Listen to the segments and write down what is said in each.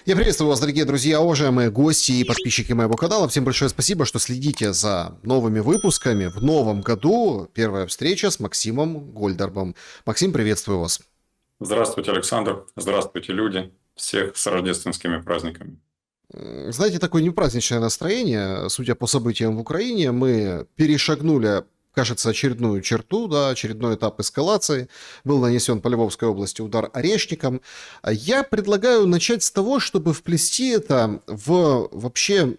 Я приветствую вас, дорогие друзья, уважаемые гости и подписчики моего канала. Всем большое спасибо, что следите за новыми выпусками. В новом году первая встреча с Максимом Гольдербом. Максим, приветствую вас. Здравствуйте, Александр. Здравствуйте, люди. Всех с рождественскими праздниками. Знаете, такое непраздничное настроение. Судя по событиям в Украине, мы перешагнули, кажется, очередную черту, да, очередной этап эскалации. Был нанесен по Львовской области удар орешником. Я предлагаю начать с того, чтобы вплести это в вообще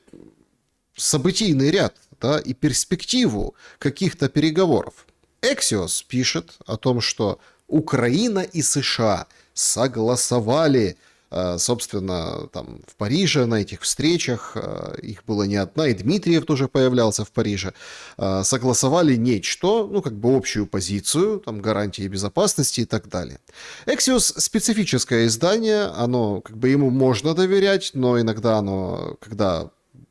событийный ряд, да, и перспективу каких-то переговоров. Эксиос пишет о том, что Украина и США согласовали, собственно, там в Париже на этих встречах, их было не одна, и Дмитриев тоже появлялся в Париже, согласовали нечто, ну, как бы общую позицию, там, гарантии безопасности и так далее. Эксиос специфическое издание, оно, как бы, ему можно доверять, но иногда оно, когда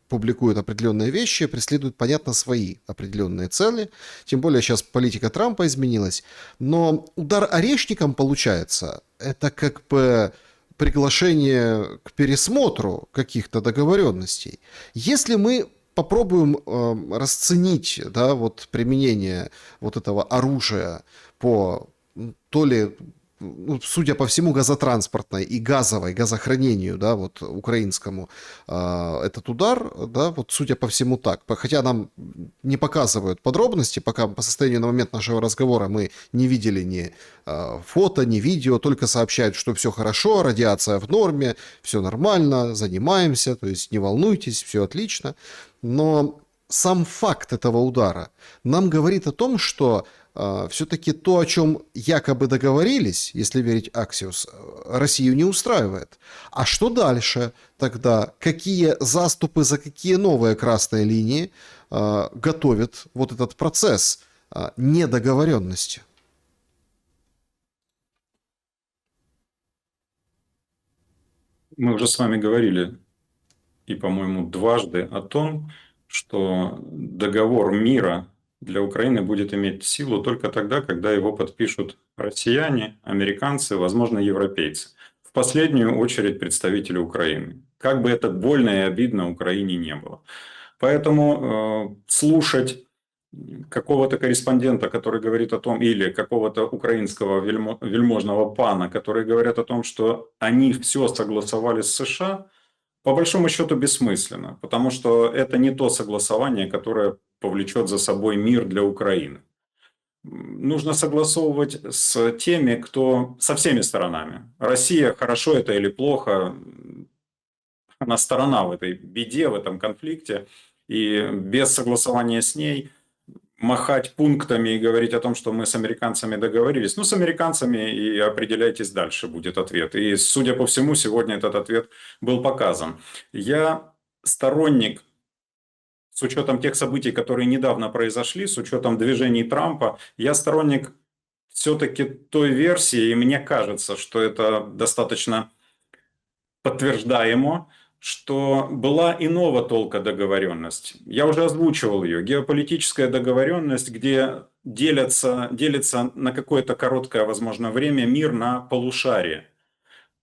публикуют определенные вещи, преследуют, понятно, свои определенные цели. Тем более сейчас политика Трампа изменилась. Но удар орешником, получается, это как бы приглашение к пересмотру каких-то договоренностей. Если мы попробуем расценить, да, вот применение вот этого оружия по то ли, ну, судя по всему, газотранспортной и газовой, газохранению, да, вот украинскому, этот удар, да, вот судя по всему так. Хотя нам не показывают подробности, пока по состоянию на момент нашего разговора мы не видели ни фото, ни видео, только сообщают, что все хорошо, радиация в норме, все нормально, занимаемся, то есть не волнуйтесь, все отлично. Но сам факт этого удара нам говорит о том, что все-таки то, о чем якобы договорились, если верить Axios, Россию не устраивает. А что дальше тогда? Какие заступы, за какие новые красные линии готовит вот этот процесс недоговоренности? Мы уже с вами говорили, и, по-моему, дважды о том, что договор мира для Украины будет иметь силу только тогда, когда его подпишут россияне, американцы, возможно, европейцы. В последнюю очередь представители Украины. Как бы это больно и обидно Украине не было. Поэтому слушать какого-то корреспондента, который говорит о том, или какого-то украинского вельможного пана, который говорит о том, что они все согласовали с США, по большому счету бессмысленно, потому что это не то согласование, которое повлечет за собой мир для Украины. Нужно согласовывать с теми, кто со всеми сторонами. Россия, хорошо это или плохо, она сторона в этой беде, в этом конфликте, и без согласования с ней махать пунктами и говорить о том, что мы с американцами договорились. Ну, с американцами и определяйтесь дальше, будет ответ. И, судя по всему, сегодня этот ответ был показан. Я сторонник, с учетом тех событий, которые недавно произошли, с учетом движений Трампа, я сторонник все-таки той версии, и мне кажется, что это достаточно подтверждаемо, что была иного толка договоренность. Я уже озвучивал ее. Геополитическая договоренность, где делится на какое-то короткое, возможно, время мир на полушария.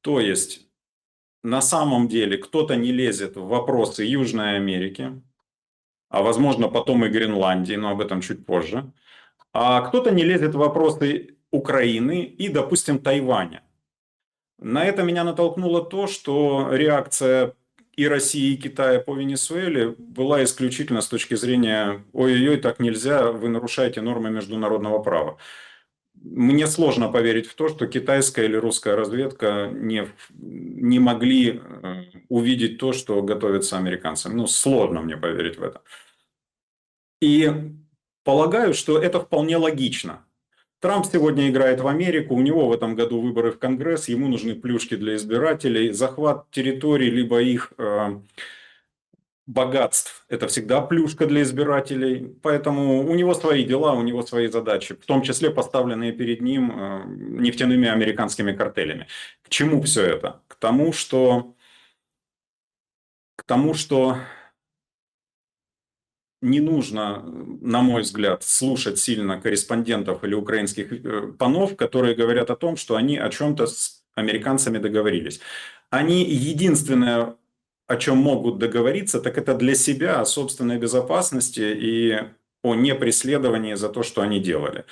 То есть, на самом деле, кто-то не лезет в вопросы Южной Америки, а возможно потом и Гренландии, но об этом чуть позже. А кто-то не лезет в вопросы Украины и, допустим, Тайваня. На это меня натолкнуло то, что реакция и России, и Китая по Венесуэле была исключительно с точки зрения «ой-ой-ой, так нельзя, вы нарушаете нормы международного права». Мне сложно поверить в то, что китайская или русская разведка не могли увидеть то, что готовится американцам. Ну, сложно мне поверить в это. И полагаю, что это вполне логично. Трамп сегодня играет в Америку, у него в этом году выборы в Конгресс, ему нужны плюшки для избирателей, захват территорий, либо их богатств – это всегда плюшка для избирателей, поэтому у него свои дела, у него свои задачи, в том числе поставленные перед ним нефтяными американскими картелями. К чему все это? К тому, что не нужно, на мой взгляд, слушать сильно корреспондентов или украинских панов, которые говорят о том, что они о чем-то с американцами договорились. Они единственное, о чем могут договориться, так это для себя, о собственной безопасности и о непреследовании за то, что они делали.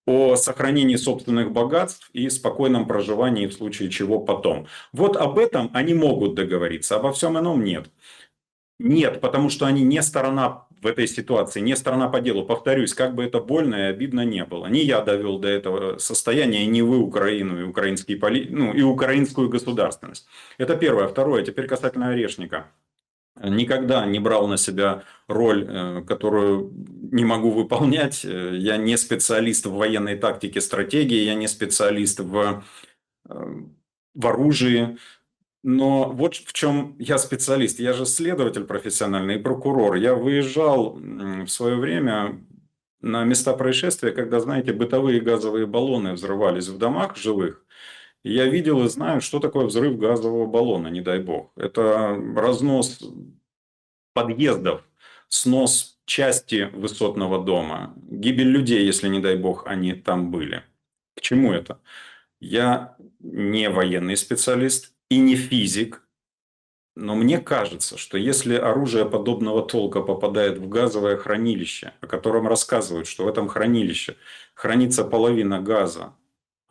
О сохранении собственных богатств и спокойном проживании в случае чего потом. Вот об этом они могут договориться, обо всем ином нет. Нет, потому что они не сторона в этой ситуации, не сторона по делу. Повторюсь, как бы это больно и обидно не было. Не я довел до этого состояния, не вы Украину и украинские ну, и украинскую государственность. Это первое. Второе, теперь касательно Орешника. Никогда не брал на себя роль, которую не могу выполнять. Я не специалист в военной тактике, стратегии, я не специалист в оружии. Но вот в чем я специалист. Я же следователь профессиональный и прокурор. Я выезжал в свое время на места происшествия, когда, знаете, бытовые газовые баллоны взрывались в домах жилых. И я видел и знаю, что такое взрыв газового баллона, не дай бог. Это разнос подъездов, снос части высотного дома, гибель людей, если, не дай бог, они там были. К чему это? Я не военный специалист и не физик, но мне кажется, что если оружие подобного толка попадает в газовое хранилище, о котором рассказывают, что в этом хранилище хранится половина газа,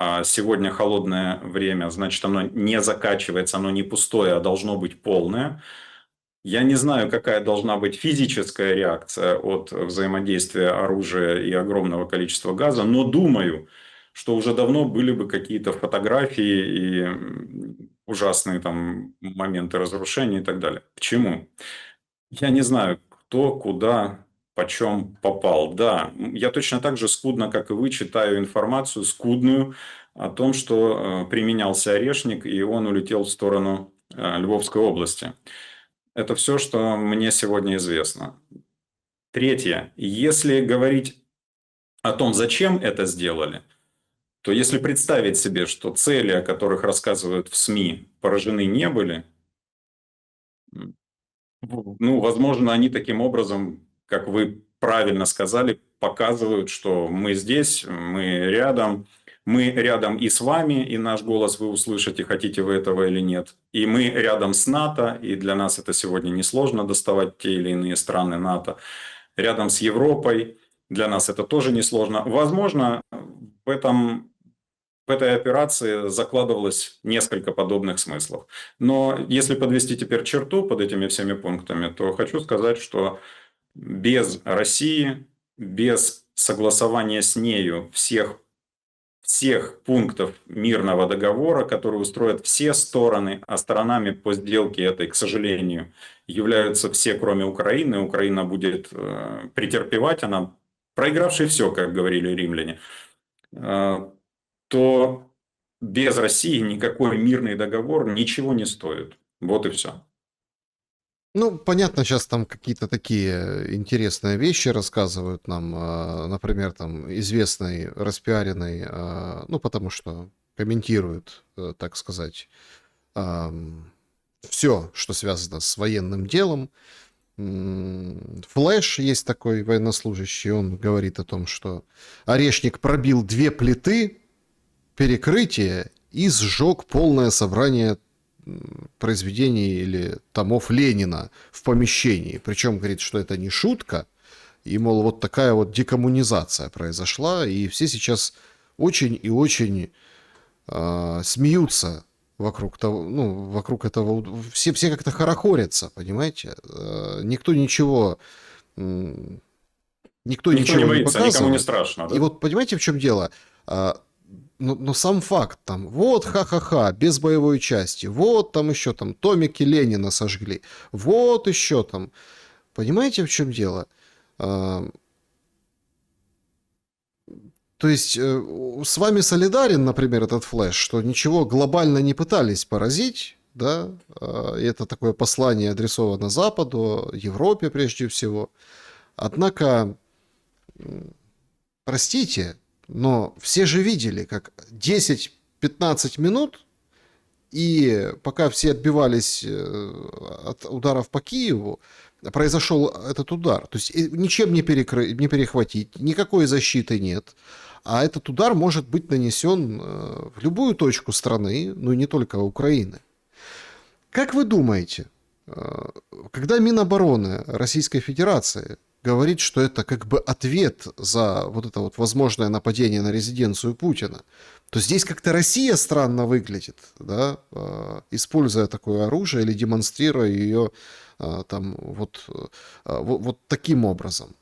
а сегодня холодное время, значит, оно не закачивается, оно не пустое, а должно быть полное. Я не знаю, какая должна быть физическая реакция от взаимодействия оружия и огромного количества газа, но думаю, что уже давно были бы какие-то фотографии и ужасные там моменты разрушения и так далее. К чему? Я не знаю, кто, куда, почем попал. Да, я точно так же скудно, как и вы, читаю информацию скудную о том, что применялся Орешник, и он улетел в сторону Львовской области. Это все, что мне сегодня известно. Третье. Если говорить о том, зачем это сделали, то если представить себе, что цели, о которых рассказывают в СМИ, поражены не были, ну, возможно, они таким образом, как вы правильно сказали, показывают, что мы здесь, мы рядом и с вами, и наш голос вы услышите, хотите вы этого или нет. И мы рядом с НАТО, и для нас это сегодня несложно доставать те или иные страны НАТО. Рядом с Европой, для нас это тоже несложно. Возможно, в этой операции закладывалось несколько подобных смыслов. Но если подвести теперь черту под этими всеми пунктами, то хочу сказать, что без России, без согласования с нею всех пунктов мирного договора, которые устроят все стороны, а сторонами по сделке этой, к сожалению, являются все, кроме Украины. Украина будет претерпевать, она проигравший все, как говорили римляне, то без России никакой мирный договор ничего не стоит. Вот и все. Ну, понятно, сейчас там какие-то такие интересные вещи рассказывают нам, например, там известный, распиаренный, ну, потому что комментируют, так сказать, все, что связано с военным делом. Флэш есть такой военнослужащий, он говорит о том, что Орешник пробил 2 плиты перекрытия и сжег полное собрание произведений или томов Ленина в помещении. Причем говорит, что это не шутка, и, мол, вот такая вот декоммунизация произошла, и все сейчас очень и очень смеются вокруг того, ну, вокруг этого, все как-то хорохорятся, понимаете? Никто ничего Никто не боится, показывает. никому не страшно. Да? И вот понимаете, в чем дело? Но сам факт, там, вот, ха-ха-ха, без боевой части, вот там еще там томики Ленина сожгли, вот еще там. Понимаете, в чем дело? То есть с вами солидарен, например, этот Флэш, что ничего глобально не пытались поразить, да, и это такое послание адресовано Западу, Европе прежде всего. Однако, простите, но все же видели, как 10-15 минут, и пока все отбивались от ударов по Киеву, произошел этот удар. То есть ничем не перехватить, никакой защиты нет. А этот удар может быть нанесен в любую точку страны, ну и не только Украины. Как вы думаете, когда Минобороны Российской Федерации говорит, что это как бы ответ за вот это вот возможное нападение на резиденцию Путина, то здесь как-то Россия странно выглядит, да, используя такое оружие или демонстрируя ее там вот таким образом.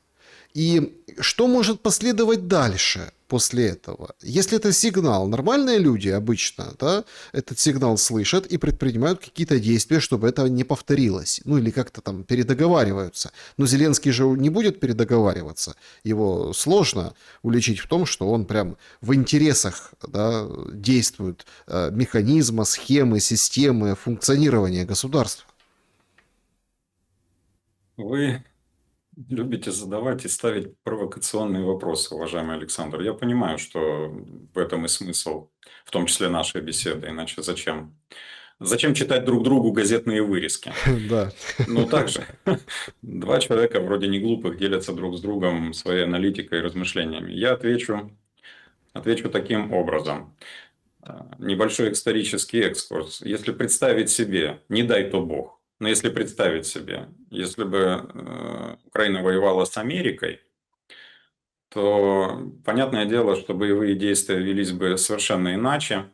И что может последовать дальше после этого? Если это сигнал, нормальные люди обычно, да, этот сигнал слышат и предпринимают какие-то действия, чтобы это не повторилось. Ну или как-то там передоговариваются. Но Зеленский же не будет передоговариваться. Его сложно уличить в том, что он прям в интересах, да, действует механизма, схемы, системы функционирования государства. Вы любите задавать и ставить провокационные вопросы, уважаемый Александр. Я понимаю, что в этом и смысл, в том числе нашей беседы. Иначе зачем? Зачем читать друг другу газетные вырезки? Да. Ну, также два человека вроде не глупых делятся друг с другом своей аналитикой и размышлениями. Я отвечу таким образом. Небольшой исторический экскурс. Если представить себе, не дай то бог, но если представить себе, если бы Украина воевала с Америкой, то понятное дело, что боевые действия велись бы совершенно иначе,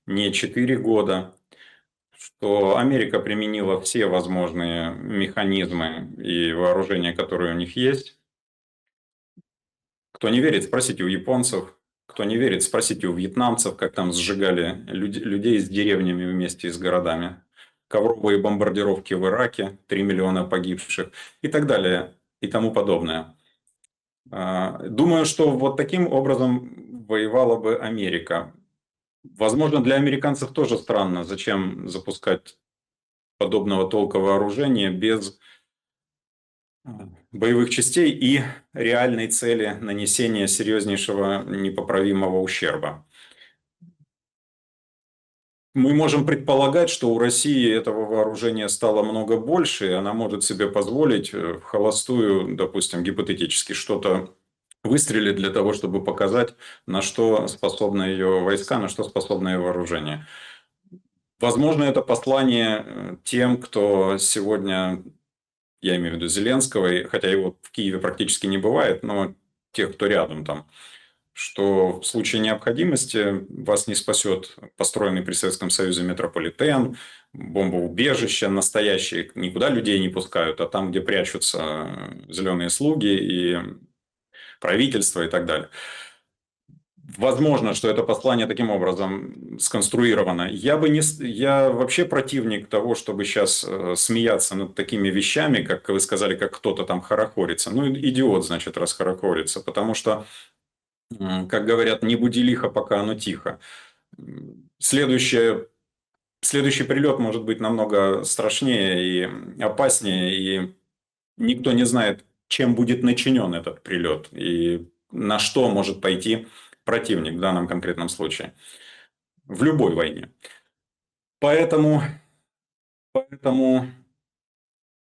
не 4 года, что Америка применила все возможные механизмы и вооружения, которые у них есть. Кто не верит, спросите у японцев. Кто не верит, спросите у вьетнамцев, как там сжигали людей с деревнями вместе с городами. Ковровые бомбардировки в Ираке, 3 миллиона погибших и так далее и тому подобное. Думаю, что вот таким образом воевала бы Америка. Возможно, для американцев тоже странно, зачем запускать подобного толка вооружения без боевых частей и реальной цели нанесения серьезнейшего непоправимого ущерба. Мы можем предполагать, что у России этого вооружения стало много больше, и она может себе позволить в холостую, допустим, гипотетически что-то выстрелить для того, чтобы показать, на что способны ее войска, на что способно ее вооружение. Возможно, это послание тем, кто сегодня, я имею в виду Зеленского, хотя его в Киеве практически не бывает, но тех, кто рядом там, что в случае необходимости вас не спасет построенный при Советском Союзе метрополитен, бомбоубежище настоящие, никуда людей не пускают, а там, где прячутся зеленые слуги и правительство и так далее. Возможно, что это послание таким образом сконструировано. Я вообще противник того, чтобы сейчас смеяться над такими вещами, как вы сказали, как кто-то там хорохорится. Ну, идиот, значит, раз хорохорится, потому что, как говорят, не буди лихо, пока оно тихо. Следующий прилет может быть намного страшнее и опаснее, и никто не знает, чем будет начинен этот прилет и на что может пойти противник в данном конкретном случае. В любой войне. Поэтому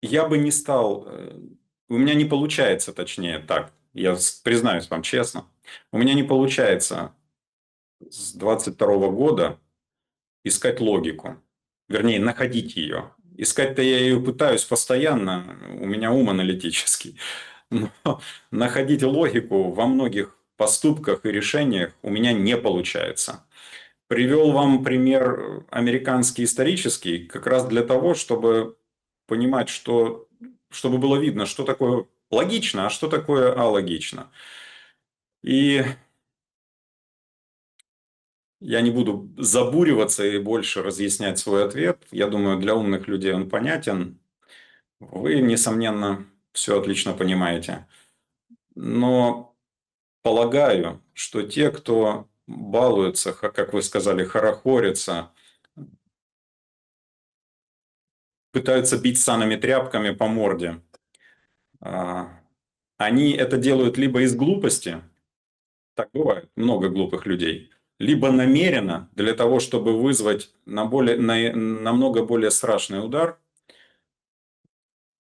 я бы не стал... У меня не получается, точнее так, я признаюсь вам честно, у меня не получается с 22 года искать логику. Вернее, находить ее. Искать-то я ее пытаюсь постоянно, у меня ум аналитический. Но находить логику во многих поступках и решениях у меня не получается. Привел вам пример американский исторический, как раз для того, чтобы понимать, чтобы было видно, что такое логично, а что такое алогично. И я не буду забуриваться и больше разъяснять свой ответ. Я думаю, для умных людей он понятен. Вы, несомненно, все отлично понимаете. Но полагаю, что те, кто балуется, как вы сказали, хорохорятся, пытаются бить санными тряпками по морде, они это делают либо из глупости, так бывает, много глупых людей, либо намеренно для того, чтобы вызвать намного более страшный удар,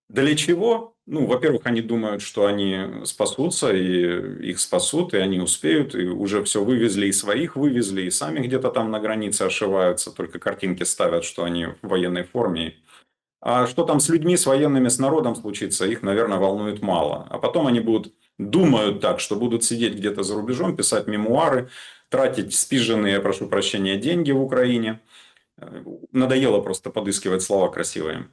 Для чего? Ну, во-первых, они думают, что они спасутся, и их спасут, и они успеют, и уже все вывезли, и своих вывезли, и сами где-то там на границе ошиваются, только картинки ставят, что они в военной форме. А что там с людьми, с военными, с народом случится, их, наверное, волнует мало. А потом они думают так, что будут сидеть где-то за рубежом, писать мемуары, тратить спиженные, я прошу прощения, деньги в Украине. Надоело просто подыскивать слова красивые.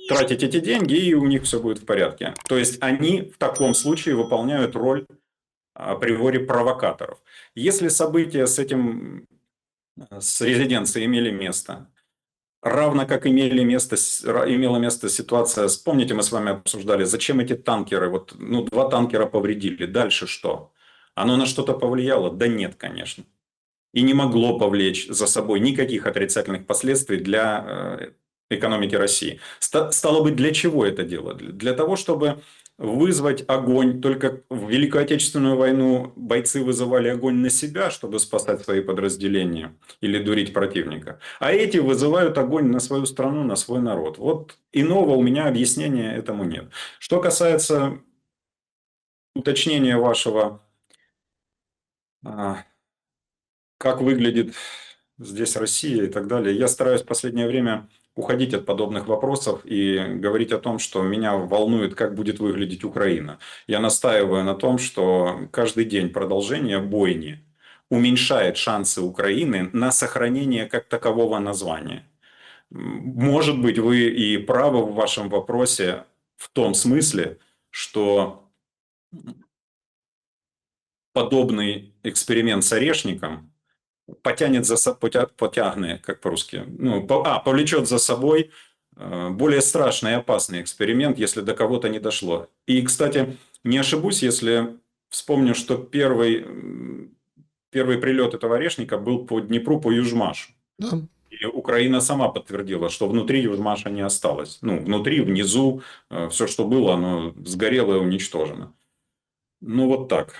Тратить эти деньги, и у них все будет в порядке. То есть они в таком случае выполняют роль априори провокаторов. Если события с резиденцией имели место, равно как имела место ситуация, помните, мы с вами обсуждали, зачем эти танкеры, вот, ну, 2 танкера повредили, дальше что? Оно на что-то повлияло? Да нет, конечно. И не могло повлечь за собой никаких отрицательных последствий для экономики России. Стало быть, для чего это дело? Для того, чтобы вызвать огонь. Только в Великую Отечественную войну бойцы вызывали огонь на себя, чтобы спасать свои подразделения или дурить противника. А эти вызывают огонь на свою страну, на свой народ. Вот иного у меня объяснения этому нет. Что касается уточнения вашего, как выглядит здесь Россия и так далее. Я стараюсь в последнее время уходить от подобных вопросов и говорить о том, что меня волнует, как будет выглядеть Украина. Я настаиваю на том, что каждый день продолжения бойни уменьшает шансы Украины на сохранение как такового названия. Может быть, вы и правы в вашем вопросе в том смысле, что подобный эксперимент с орешником потягне, как по-русски, ну, повлечет за собой более страшный и опасный эксперимент, если до кого-то не дошло. И, кстати, не ошибусь, если вспомню, что первый прилет этого орешника был по Днепру, по Южмашу. Да. И Украина сама подтвердила, что внутри Южмаша не осталось. Ну, внутри, внизу, все, что было, оно сгорело и уничтожено. Ну, вот так.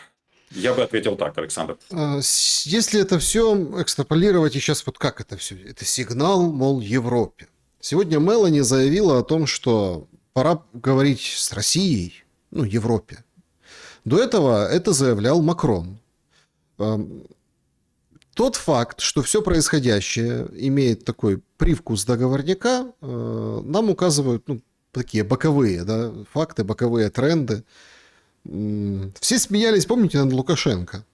Я бы ответил так, Александр. Если это все экстраполировать, и сейчас вот как это все? Это сигнал, мол, Европе. Сегодня Мелани заявила о том, что пора говорить с Россией, ну, Европе. До этого это заявлял Макрон. Тот факт, что все происходящее имеет такой привкус договорняка, нам указывают, ну, такие боковые, да, факты, боковые тренды. Все смеялись, помните, над Лукашенко?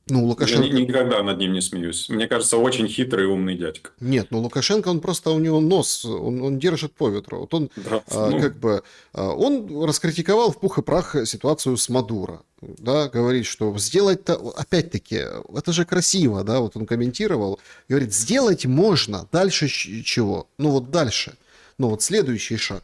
Ну, Лукашенко... Я никогда над ним не смеюсь. Мне кажется, очень хитрый и умный дядька. Нет, ну Лукашенко, он просто, у него нос, он держит по ветру. Вот он, Да, он раскритиковал в пух и прах ситуацию с Мадуро. Да, говорит, что сделать-то, опять-таки, это же красиво, да, вот он комментировал, говорит, сделать можно, дальше чего? Ну вот дальше, ну вот следующий шаг.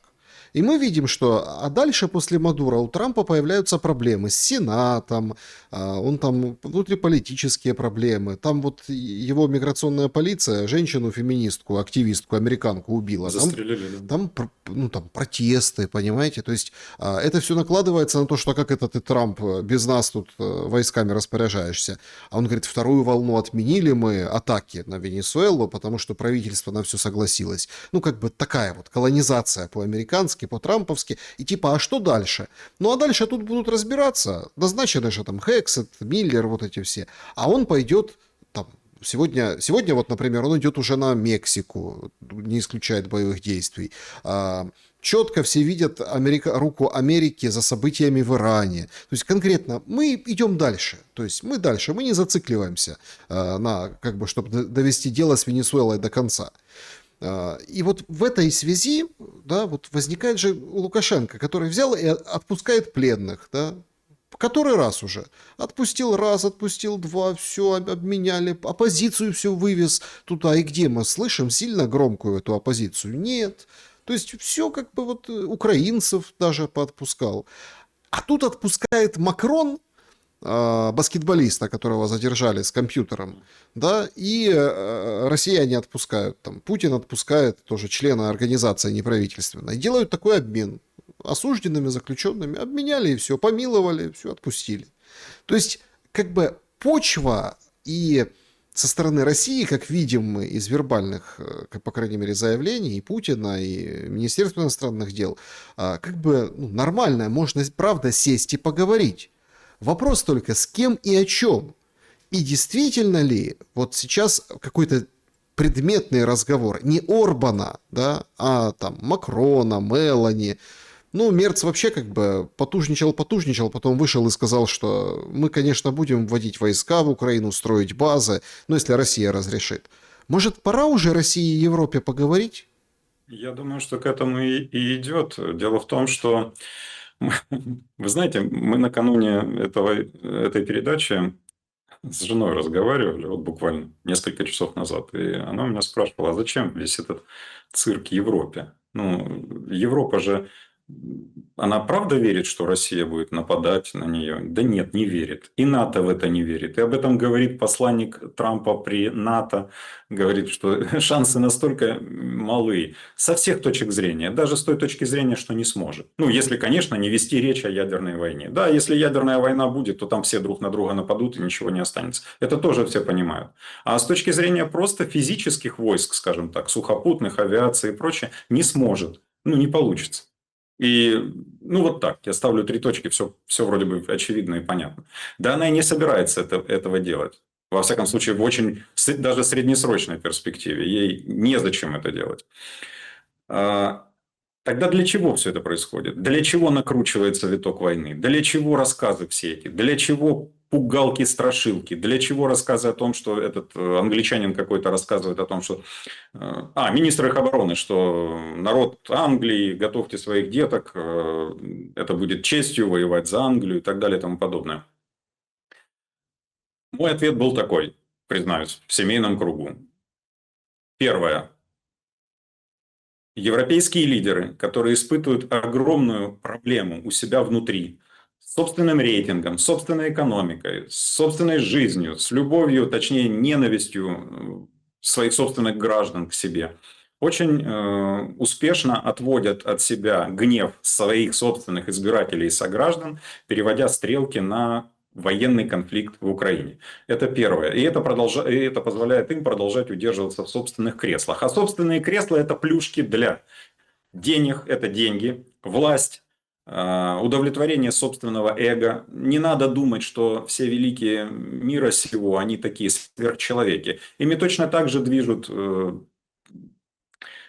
И мы видим, что а дальше после Мадуро у Трампа появляются проблемы с Сенатом, он там внутриполитические проблемы, там вот его миграционная полиция женщину-феминистку, активистку, американку убила. застрелили. Там, ну, там протесты, понимаете, то есть это все накладывается на то, что как это ты, Трамп, без нас тут войсками распоряжаешься. А он говорит, вторую волну отменили мы атаки на Венесуэлу, потому что правительство на все согласилось. Ну, как бы такая вот колонизация по-американски, по-трамповски. И типа, а что дальше? Ну, а дальше тут будут разбираться. Назначены же там Хексет, Миллер, вот эти все. А он пойдет там сегодня вот, например, он идет уже на Мексику, не исключает боевых действий. Четко все видят руку Америки за событиями в Иране. То есть конкретно мы идем дальше. То есть мы дальше, мы не зацикливаемся на, как бы, чтобы довести дело с Венесуэлой до конца. И вот в этой связи, да, вот возникает же Лукашенко, который взял и отпускает пленных, да, который раз уже. Отпустил раз, отпустил два, все обменяли, оппозицию все вывез туда. И где мы слышим сильно громкую эту оппозицию? Нет. То есть все как бы вот украинцев даже поотпускал. А тут отпускает Макрон, баскетболиста, которого задержали с компьютером, да, и россияне отпускают, там, Путин отпускает тоже члена организации неправительственной, делают такой обмен. Осужденными, заключенными обменяли и все, помиловали, все отпустили. То есть, как бы почва и со стороны России, как видим мы из вербальных, по крайней мере, заявлений и Путина, и Министерства иностранных дел, как бы ну, нормально, можно, правда, сесть и поговорить. Вопрос только, с кем и о чем. И действительно ли вот сейчас какой-то предметный разговор не Орбана, да, а там Макрона, Мелани. Ну, Мерц вообще как бы потужничал, потом вышел и сказал, что мы, конечно, будем вводить войска в Украину, строить базы, но если Россия разрешит. Может, пора уже России и Европе поговорить? Я думаю, что к этому и идет. Дело в том, что, вы знаете, мы накануне этой передачи с женой разговаривали, вот буквально несколько часов назад, и она меня спрашивала, а зачем весь этот цирк Европе? Ну, Европа же, она правда верит, что Россия будет нападать на нее? Да нет, не верит. И НАТО в это не верит. И об этом говорит посланник Трампа при НАТО, говорит, что шансы настолько малы со всех точек зрения, даже с той точки зрения, что не сможет. Ну, если, конечно, не вести речь о ядерной войне. Да, если ядерная война будет, то там все друг на друга нападут и ничего не останется. Это тоже все понимают. А с точки зрения просто физических войск, скажем так, сухопутных, авиации и прочее, не сможет. Ну, не получится. И, ну, вот так, я ставлю 3 точки, все вроде бы очевидно и понятно. Да она и не собирается этого делать. Во всяком случае, в очень, даже среднесрочной перспективе. Ей незачем это делать. Тогда для чего все это происходит? Для чего накручивается виток войны? Для чего рассказы все эти? Для чего пугалки, страшилки? Для чего рассказы о том, что этот англичанин какой-то рассказывает о том, что... министр их обороны, что народ Англии, готовьте своих деток, это будет честью воевать за Англию и так далее и тому подобное. Мой ответ был такой, признаюсь, в семейном кругу. Первое. Европейские лидеры, которые испытывают огромную проблему у себя внутри, с собственным рейтингом, с собственной экономикой, с собственной жизнью, с любовью, точнее ненавистью своих собственных граждан к себе, очень успешно отводят от себя гнев своих собственных избирателей и сограждан, переводя стрелки на военный конфликт в Украине. Это первое. И это позволяет им продолжать удерживаться в собственных креслах. А собственные кресла – это плюшки для денег, это деньги, власть, удовлетворение собственного эго. Не надо думать, что все великие мира сего, они такие сверхчеловеки. Ими точно так же движут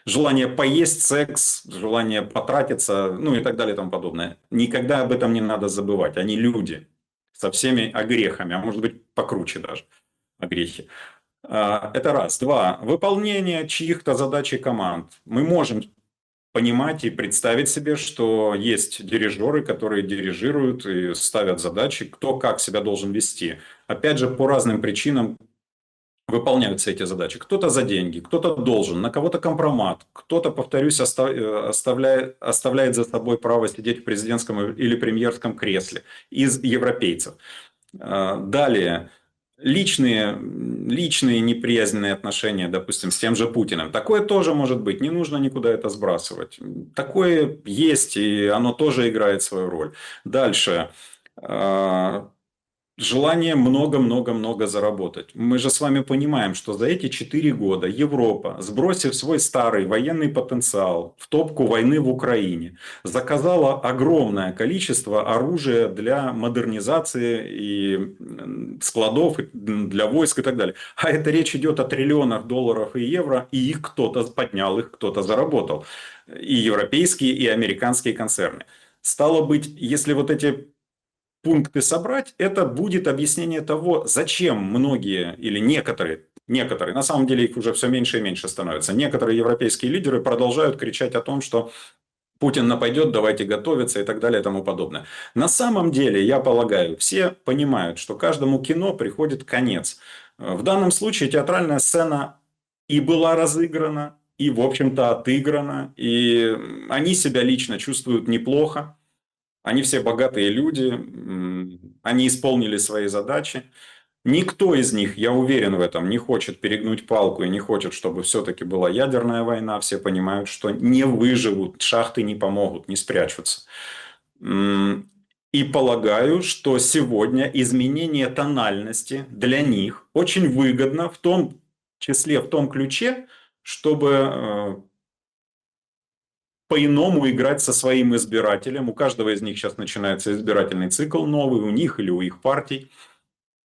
желание поесть, секс, желание потратиться, ну и так далее и тому подобное. Никогда об этом не надо забывать. Они люди со всеми огрехами, а может быть покруче даже огрехи. Это раз. Два. Выполнение чьих-то задач и команд. Мы можем понимать и представить себе, что есть дирижеры, которые дирижируют и ставят задачи, кто как себя должен вести. Опять же, по разным причинам выполняются эти задачи. Кто-то за деньги, кто-то должен, на кого-то компромат, кто-то, повторюсь, оставляет за собой право сидеть в президентском или премьерском кресле из европейцев. Далее, личные неприязненные отношения, допустим, с тем же Путиным. Такое тоже может быть, не нужно никуда это сбрасывать. Такое есть, и оно тоже играет свою роль. Дальше. Желание много-много-много заработать. Мы же с вами понимаем, что за эти 4 года Европа, сбросив свой старый военный потенциал в топку войны в Украине, заказала огромное количество оружия для модернизации и складов, для войск и так далее. А это речь идет о триллионах долларов и евро, и их кто-то поднял, их кто-то заработал. И европейские, и американские концерны. Стало быть, если вот эти пункты собрать, это будет объяснение того, зачем многие или некоторые, на самом деле их уже все меньше и меньше становится, некоторые европейские лидеры продолжают кричать о том, что Путин нападет, давайте готовиться и так далее и тому подобное. На самом деле, я полагаю, все понимают, что каждому кино приходит конец. В данном случае театральная сцена и была разыграна, и, в общем-то, отыграна, и они себя лично чувствуют неплохо. Они все богатые люди, они исполнили свои задачи. Никто из них, я уверен в этом, не хочет перегнуть палку и не хочет, чтобы все-таки была ядерная война. Все понимают, что не выживут, шахты не помогут, не спрячутся. И полагаю, что сегодня изменение тональности для них очень выгодно, в том числе в том ключе, чтобы по-иному играть со своим избирателем. У каждого из них сейчас начинается избирательный цикл новый, у них или у их партий,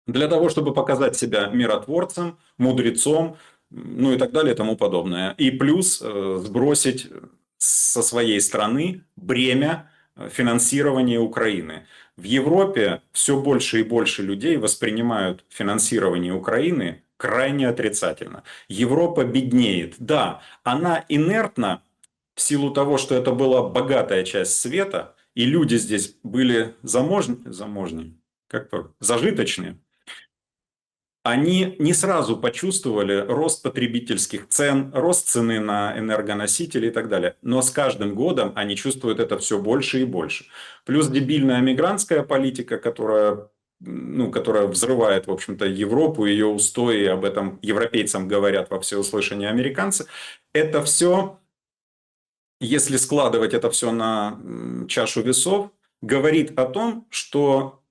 для того, чтобы показать себя миротворцем, мудрецом, ну и так далее и тому подобное. И плюс сбросить со своей страны бремя финансирования Украины. В Европе все больше и больше людей воспринимают финансирование Украины крайне отрицательно. Европа беднеет. Да, она инертна в силу того, что это была богатая часть света, и люди здесь были заможни, зажиточные, они не сразу почувствовали рост потребительских цен, рост цены на энергоносители и так далее. Но с каждым годом они чувствуют это все больше и больше. Плюс дебильная мигрантская политика, которая взрывает, в общем-то, Европу, ее устои, об этом европейцам говорят во всеуслышание американцы. Это все, если складывать это все на чашу весов, говорит о том, что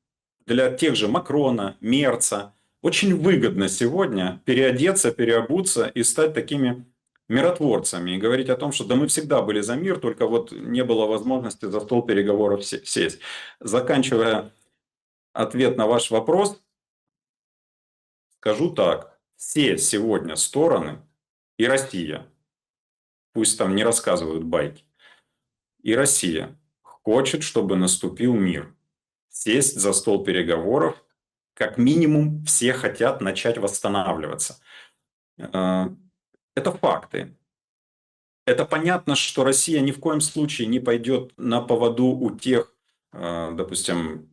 для тех же Макрона, Мерца очень выгодно сегодня переодеться, переобуться и стать такими миротворцами. И говорить о том, что да мы всегда были за мир, только вот не было возможности за стол переговоров сесть. Заканчивая ответ на ваш вопрос, скажу так. Все сегодня стороны, и Россия, пусть там не рассказывают байки, и Россия хочет, чтобы наступил мир. Сесть за стол переговоров, как минимум, все хотят начать восстанавливаться. Это факты. Это понятно, что Россия ни в коем случае не пойдет на поводу у тех, допустим,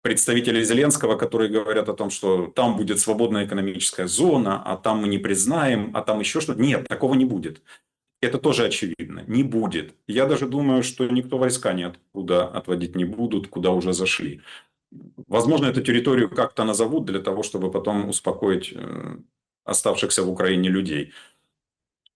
представителей Зеленского, которые говорят о том, что там будет свободная экономическая зона, а там мы не признаем, а там еще что-то. Нет, такого не будет. Это тоже очевидно. Не будет. Я даже думаю, что никто войска ниоткуда отводить не будут, куда уже зашли. Возможно, эту территорию как-то назовут для того, чтобы потом успокоить оставшихся в Украине людей.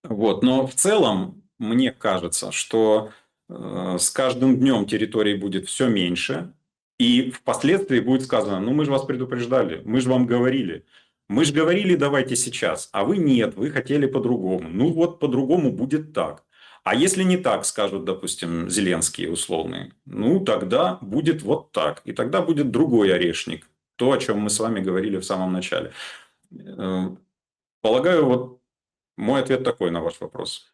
Вот. Но в целом, мне кажется, что с каждым днем территории будет все меньше, и впоследствии будет сказано, ну мы же вас предупреждали, мы же вам говорили. Мы же говорили, давайте сейчас, а вы нет, вы хотели по-другому. Ну вот по-другому будет так. А если не так, скажут, допустим, Зеленские условные, ну тогда будет вот так. И тогда будет другой орешник. То, о чем мы с вами говорили в самом начале. Полагаю, вот мой ответ такой на ваш вопрос.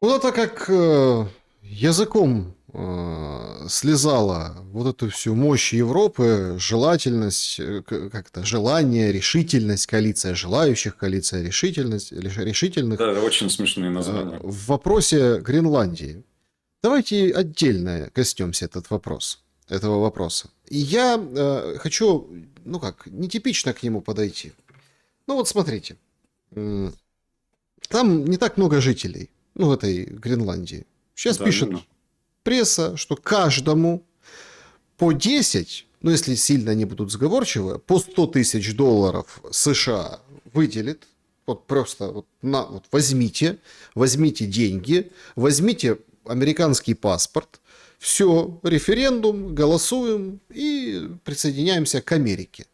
Куда-то как языком слезала вот эту всю мощь Европы, желательность, как-то желание, решительность, коалиция желающих, коалиция решительных Да, очень смешные названия. в вопросе Гренландии. Давайте отдельно коснемся этого вопроса. И я хочу, ну как, нетипично к нему подойти. Ну вот смотрите, там не так много жителей, ну в этой Гренландии. Сейчас Да, пишет именно. пресса, что каждому по 10, ну если сильно они будут сговорчивы, по 100 тысяч долларов США выделит. Вот просто вот, возьмите деньги, возьмите американский паспорт, все, референдум, голосуем и присоединяемся к Америке.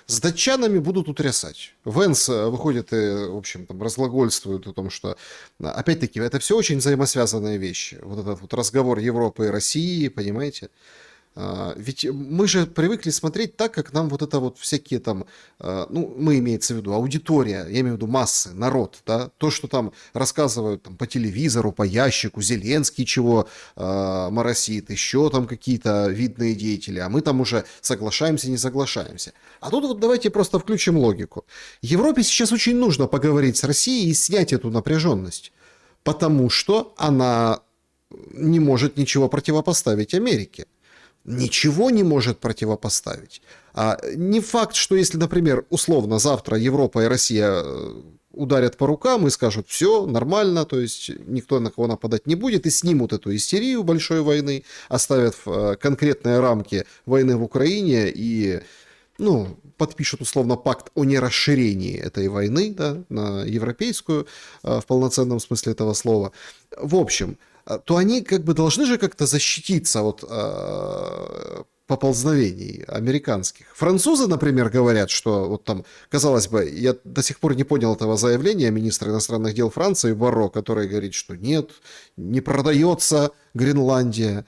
С датчанами будут утрясать. Венс выходит и, в общем, там разглагольствует о том, что, опять-таки, это все очень взаимосвязанные вещи. Вот этот вот разговор Европы и России, понимаете? Ведь мы же привыкли смотреть так, как нам вот это вот всякие там, ну, мы имеется в виду аудитория, я имею в виду массы, народ, да, то, что там рассказывают там, по телевизору, по ящику, Зеленский чего моросит, еще там какие-то видные деятели, а мы там уже соглашаемся, не соглашаемся. А тут вот давайте просто включим логику. Европе сейчас очень нужно поговорить с Россией и снять эту напряженность, потому что она не может ничего противопоставить Америке. Ничего не может противопоставить. Не факт, что если, например, условно завтра Европа и Россия ударят по рукам и скажут, все, нормально, то есть никто на кого нападать не будет, и снимут эту истерию большой войны, оставят в конкретные рамки войны в Украине и, ну, подпишут условно пакт о нерасширении этой войны, да, на европейскую в полноценном смысле этого слова. В общем, то они как бы должны же как-то защититься от поползновений американских. Французы, например, говорят, что вот там, казалось бы, я до сих пор не понял этого заявления министра иностранных дел Франции Барро, который говорит, что нет, не продается Гренландия.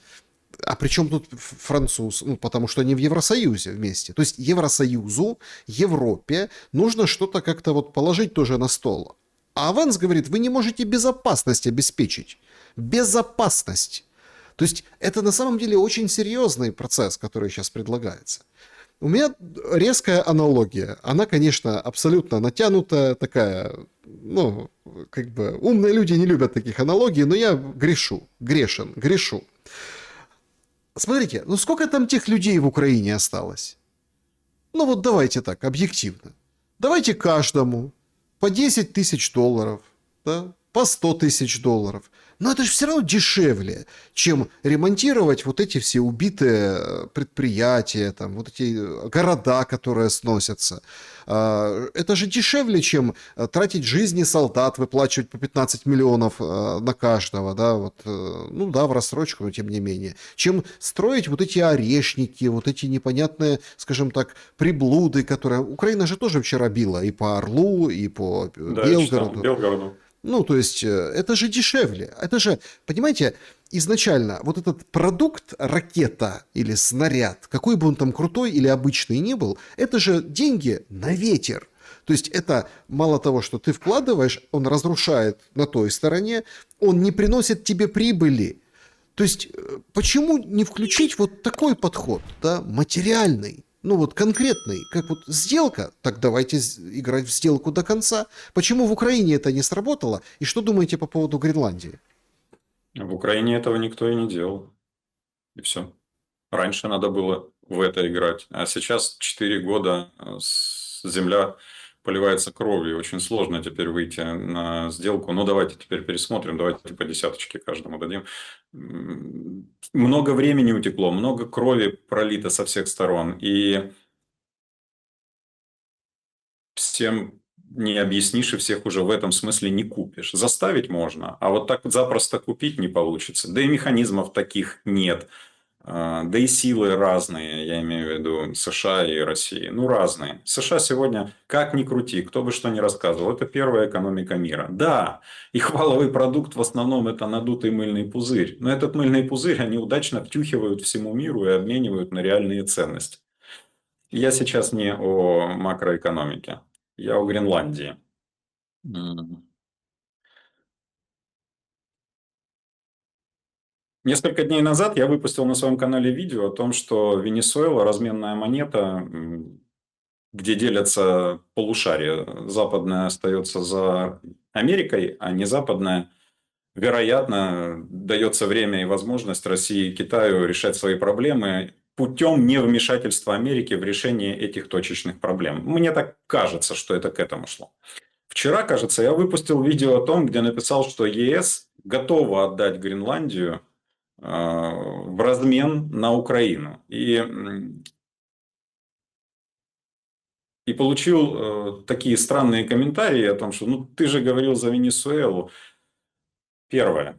А при чем тут француз? Ну, потому что они в Евросоюзе вместе. То есть Евросоюзу, Европе нужно что-то как-то вот положить тоже на стол. А Венс говорит, вы не можете безопасность обеспечить. Безопасность. То есть это на самом деле очень серьезный процесс, который сейчас предлагается. У меня резкая аналогия. Она, конечно, абсолютно натянутая, такая, ну, как бы умные люди не любят таких аналогий, но я грешу. Смотрите, ну сколько там тех людей в Украине осталось? Ну вот давайте так, объективно. Давайте каждому по 10 тысяч долларов, да, по 100 тысяч долларов. Но это же все равно дешевле, чем ремонтировать вот эти все убитые предприятия, там, вот эти города, которые сносятся. Это же дешевле, чем тратить жизни солдат, выплачивать по 15 миллионов на каждого, да, вот, ну да, в рассрочку, но тем не менее, чем строить вот эти орешники, вот эти непонятные, скажем так, приблуды, которые... Украина же тоже вчера била и по Орлу, и по Да, я читал, Белгороду. Белгороду. Ну, то есть, это же дешевле. Это же, понимаете, изначально вот этот продукт, ракета или снаряд, какой бы он там крутой или обычный ни был, это же деньги на ветер. То есть это мало того, что ты вкладываешь, он разрушает на той стороне, он не приносит тебе прибыли. То есть почему не включить вот такой подход, да, материальный? Ну вот конкретный, как вот сделка, так давайте играть в сделку до конца. Почему в Украине это не сработало? И что думаете по поводу Гренландии? В Украине этого никто и не делал. И все. Раньше надо было в это играть. А сейчас 4 года земля поливается кровью. Очень сложно теперь выйти на сделку. Ну, давайте теперь пересмотрим. Давайте по десяточке каждому дадим. Много времени утекло, много крови пролито со всех сторон. И всем не объяснишь, и всех уже в этом смысле не купишь. Заставить можно, а вот так запросто купить не получится. Да и механизмов таких нет. Да и силы разные, я имею в виду США и России. Ну, разные. США сегодня, как ни крути, кто бы что ни рассказывал, это первая экономика мира. Да, их валовый продукт в основном это надутый мыльный пузырь. Но этот мыльный пузырь они удачно втюхивают всему миру и обменивают на реальные ценности. Я сейчас не о макроэкономике, я о Гренландии. Несколько дней назад я выпустил на своем канале видео о том, что Венесуэла – разменная монета, где делятся полушария. Западная остается за Америкой, а не западная. Вероятно, дается время и возможность России и Китаю решать свои проблемы путем невмешательства Америки в решение этих точечных проблем. Мне так кажется, что это к этому шло. Вчера, кажется, я выпустил видео о том, где написал, что ЕС готова отдать Гренландию в размен на Украину. И получил такие странные комментарии о том, что ну ты же говорил за Венесуэлу. Первое.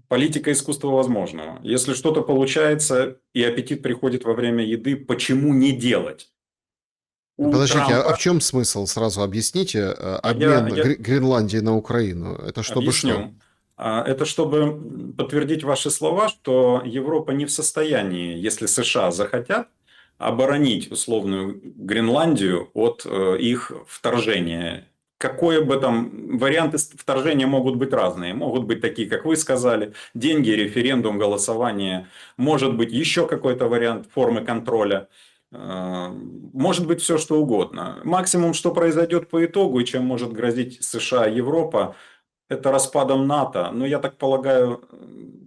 Политика искусства возможного. Если что-то получается и аппетит приходит во время еды, почему не делать? У Подождите, а в Трампа, чем смысл? Сразу объясните. я, Обмен я Гренландии на Украину. Это чтобы что? объясню. Это чтобы подтвердить ваши слова, что Европа не в состоянии, если США захотят, оборонить условную Гренландию от их вторжения. Какое бы там варианты вторжения могут быть разные. Могут быть такие, как вы сказали, деньги, референдум, голосование. Может быть еще какой-то вариант формы контроля. Может быть все что угодно. Максимум, что произойдет по итогу и чем может грозить США и Европа, это распадом НАТО. Но я так полагаю,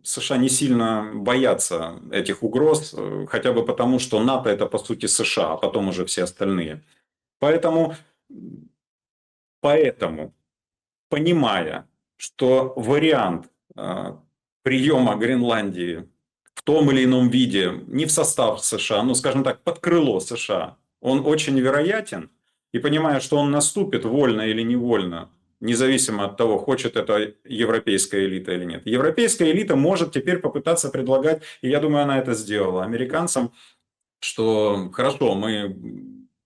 США не сильно боятся этих угроз, хотя бы потому, что НАТО это по сути США, а потом уже все остальные. Поэтому, понимая, что вариант приема Гренландии в том или ином виде, не в состав США, ну, скажем так, под крыло США, он очень вероятен, и понимая, что он наступит вольно или невольно, независимо от того, хочет это европейская элита или нет. Европейская элита может теперь попытаться предлагать, и я думаю, она это сделала, американцам, что хорошо, мы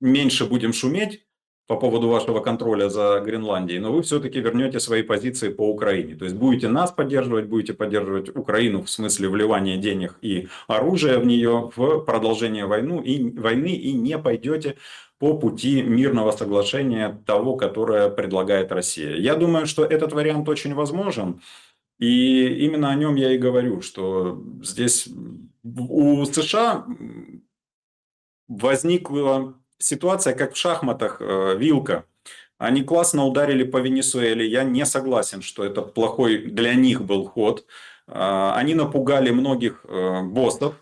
меньше будем шуметь по поводу вашего контроля за Гренландией, но вы все-таки вернете свои позиции по Украине. То есть будете нас поддерживать, будете поддерживать Украину в смысле вливания денег и оружия в нее в продолжение войны и не пойдете по пути мирного соглашения того, которое предлагает Россия. Я думаю, что этот вариант очень возможен. И именно о нем я и говорю, что здесь у США возникла ситуация, как в шахматах, вилка. Они классно ударили по Венесуэле. Я не согласен, что это плохой для них был ход. Они напугали многих боссов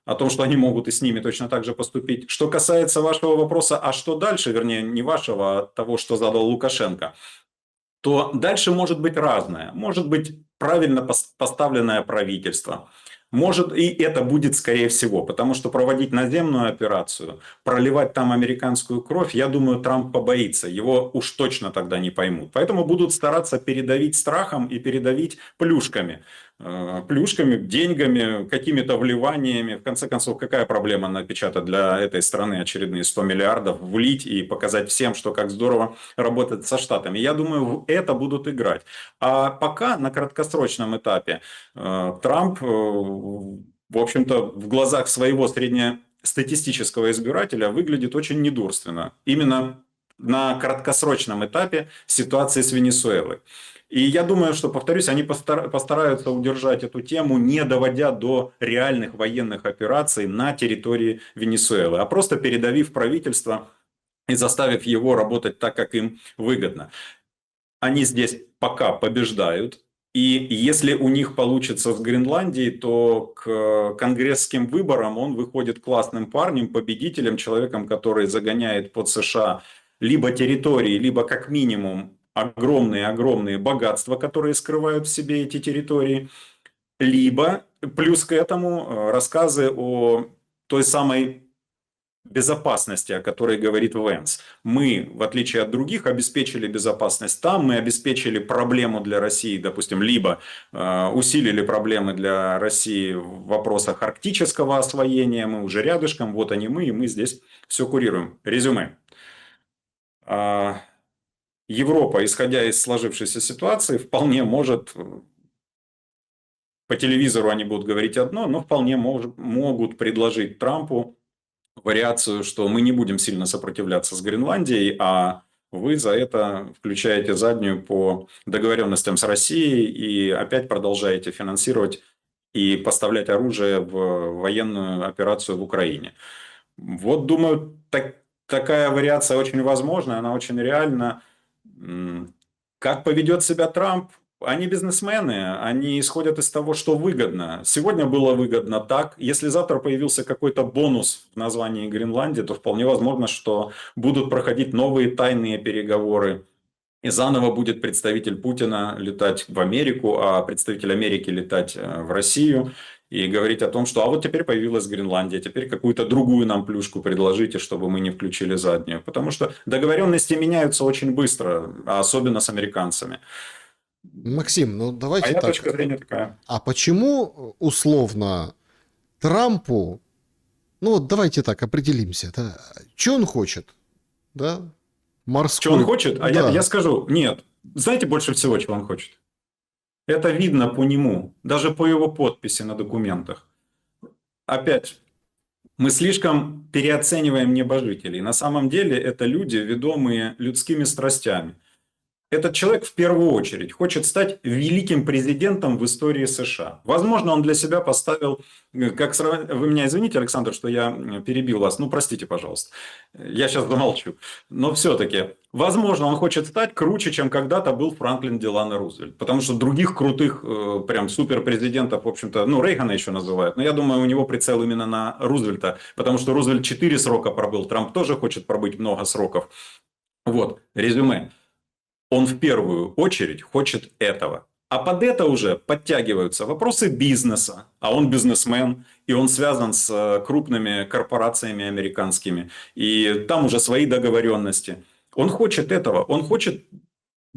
о том, что они могут и с ними точно так же поступить. Что касается вашего вопроса, а что дальше, вернее, не вашего, а того, что задал Лукашенко, то дальше может быть разное. Может быть правильно поставленное правительство. Может, и это будет скорее всего, потому что проводить наземную операцию, проливать там американскую кровь, я думаю, Трамп побоится. Его уж точно тогда не поймут. Поэтому будут стараться передавить страхом и передавить плюшками. Плюшками, деньгами, какими-то вливаниями. В конце концов, какая проблема напечатать для этой страны очередные 100 миллиардов, влить и показать всем, что как здорово работать со Штатами. Я думаю, в это будут играть. А пока на краткосрочном этапе Трамп, в общем-то, в глазах своего среднестатистического избирателя выглядит очень недурственно. Именно на краткосрочном этапе ситуации с Венесуэлой. И я думаю, что, повторюсь, они постараются удержать эту тему, не доводя до реальных военных операций на территории Венесуэлы, а просто передавив правительство и заставив его работать так, как им выгодно. Они здесь пока побеждают. И если у них получится с Гренландией, то к конгрессским выборам он выходит классным парнем, победителем, человеком, который загоняет под США либо территории, либо как минимум огромные-огромные богатства, которые скрывают в себе эти территории, либо плюс к этому рассказы о той самой безопасности, о которой говорит Венс. Мы, в отличие от других, обеспечили безопасность там, мы обеспечили проблему для России, допустим, либо усилили проблемы для России в вопросах арктического освоения, мы уже рядышком, вот они мы, и мы здесь все курируем. Резюме. Европа, исходя из сложившейся ситуации, вполне может, по телевизору они будут говорить одно, но вполне могут предложить Трампу вариацию, что мы не будем сильно сопротивляться с Гренландией, а вы за это включаете заднюю по договоренностям с Россией и опять продолжаете финансировать и поставлять оружие в военную операцию в Украине. Вот, думаю, такая вариация очень возможна, она очень реальна. Как поведет себя Трамп? Они бизнесмены, они исходят из того, что выгодно. Сегодня было выгодно так. Если завтра появился какой-то бонус в названии Гренландии, то вполне возможно, что будут проходить новые тайные переговоры. И заново будет представитель Путина летать в Америку, а представитель Америки летать в Россию и говорить о том, что а вот теперь появилась Гренландия, теперь какую-то другую нам плюшку предложите, чтобы мы не включили заднюю. Потому что договоренности меняются очень быстро, а особенно с американцами. Максим, ну давайте Моя так. точка зрения такая. А почему условно Трампу, ну вот давайте так определимся, да, что он хочет, да? Морской. Что он хочет? А Да. я скажу, нет. Знаете больше всего, чего он хочет? Это видно по нему, даже по его подписи на документах. Опять, мы слишком переоцениваем небожителей. На самом деле это люди, ведомые людскими страстями. Этот человек в первую очередь хочет стать великим президентом в истории США. Возможно, он для себя поставил, вы меня извините, Александр, что я перебил вас, ну простите, пожалуйста, я сейчас замолчу. Но все-таки, возможно, он хочет стать круче, чем когда-то был Франклин Делано Рузвельт. Потому что других крутых прям суперпрезидентов, в общем-то, ну Рейгана еще называют, но я думаю, у него прицел именно на Рузвельта, потому что Рузвельт 4 срока пробыл, Трамп тоже хочет пробыть много сроков. Вот, резюме. Он в первую очередь хочет этого. А под это уже подтягиваются вопросы бизнеса. А он бизнесмен, и он связан с крупными корпорациями американскими. И там уже свои договоренности. Он хочет этого. Он хочет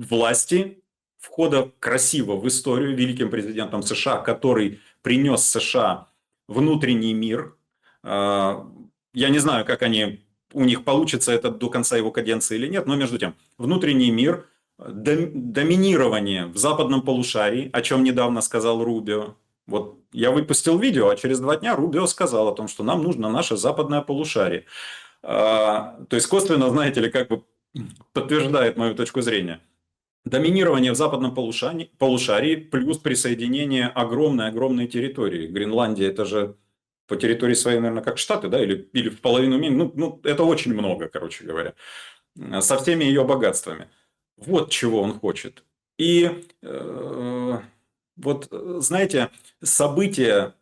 власти, входа красиво в историю великим президентом США, который принес США внутренний мир. Я не знаю, как у них получится это до конца его каденции или нет, но между тем, внутренний мир, доминирование в западном полушарии, о чем недавно сказал Рубио. Вот я выпустил видео, а через 2 дня Рубио сказал о том, что нам нужно наше западное полушарие. То есть косвенно, знаете ли, как бы подтверждает мою точку зрения. Доминирование в западном полушарии плюс присоединение огромной территории. Гренландия это же по территории своей, наверное, как Штаты, да, или в половину меньше. Ну, это очень много, короче говоря, со всеми ее богатствами. Вот чего он хочет. И вот, знаете, события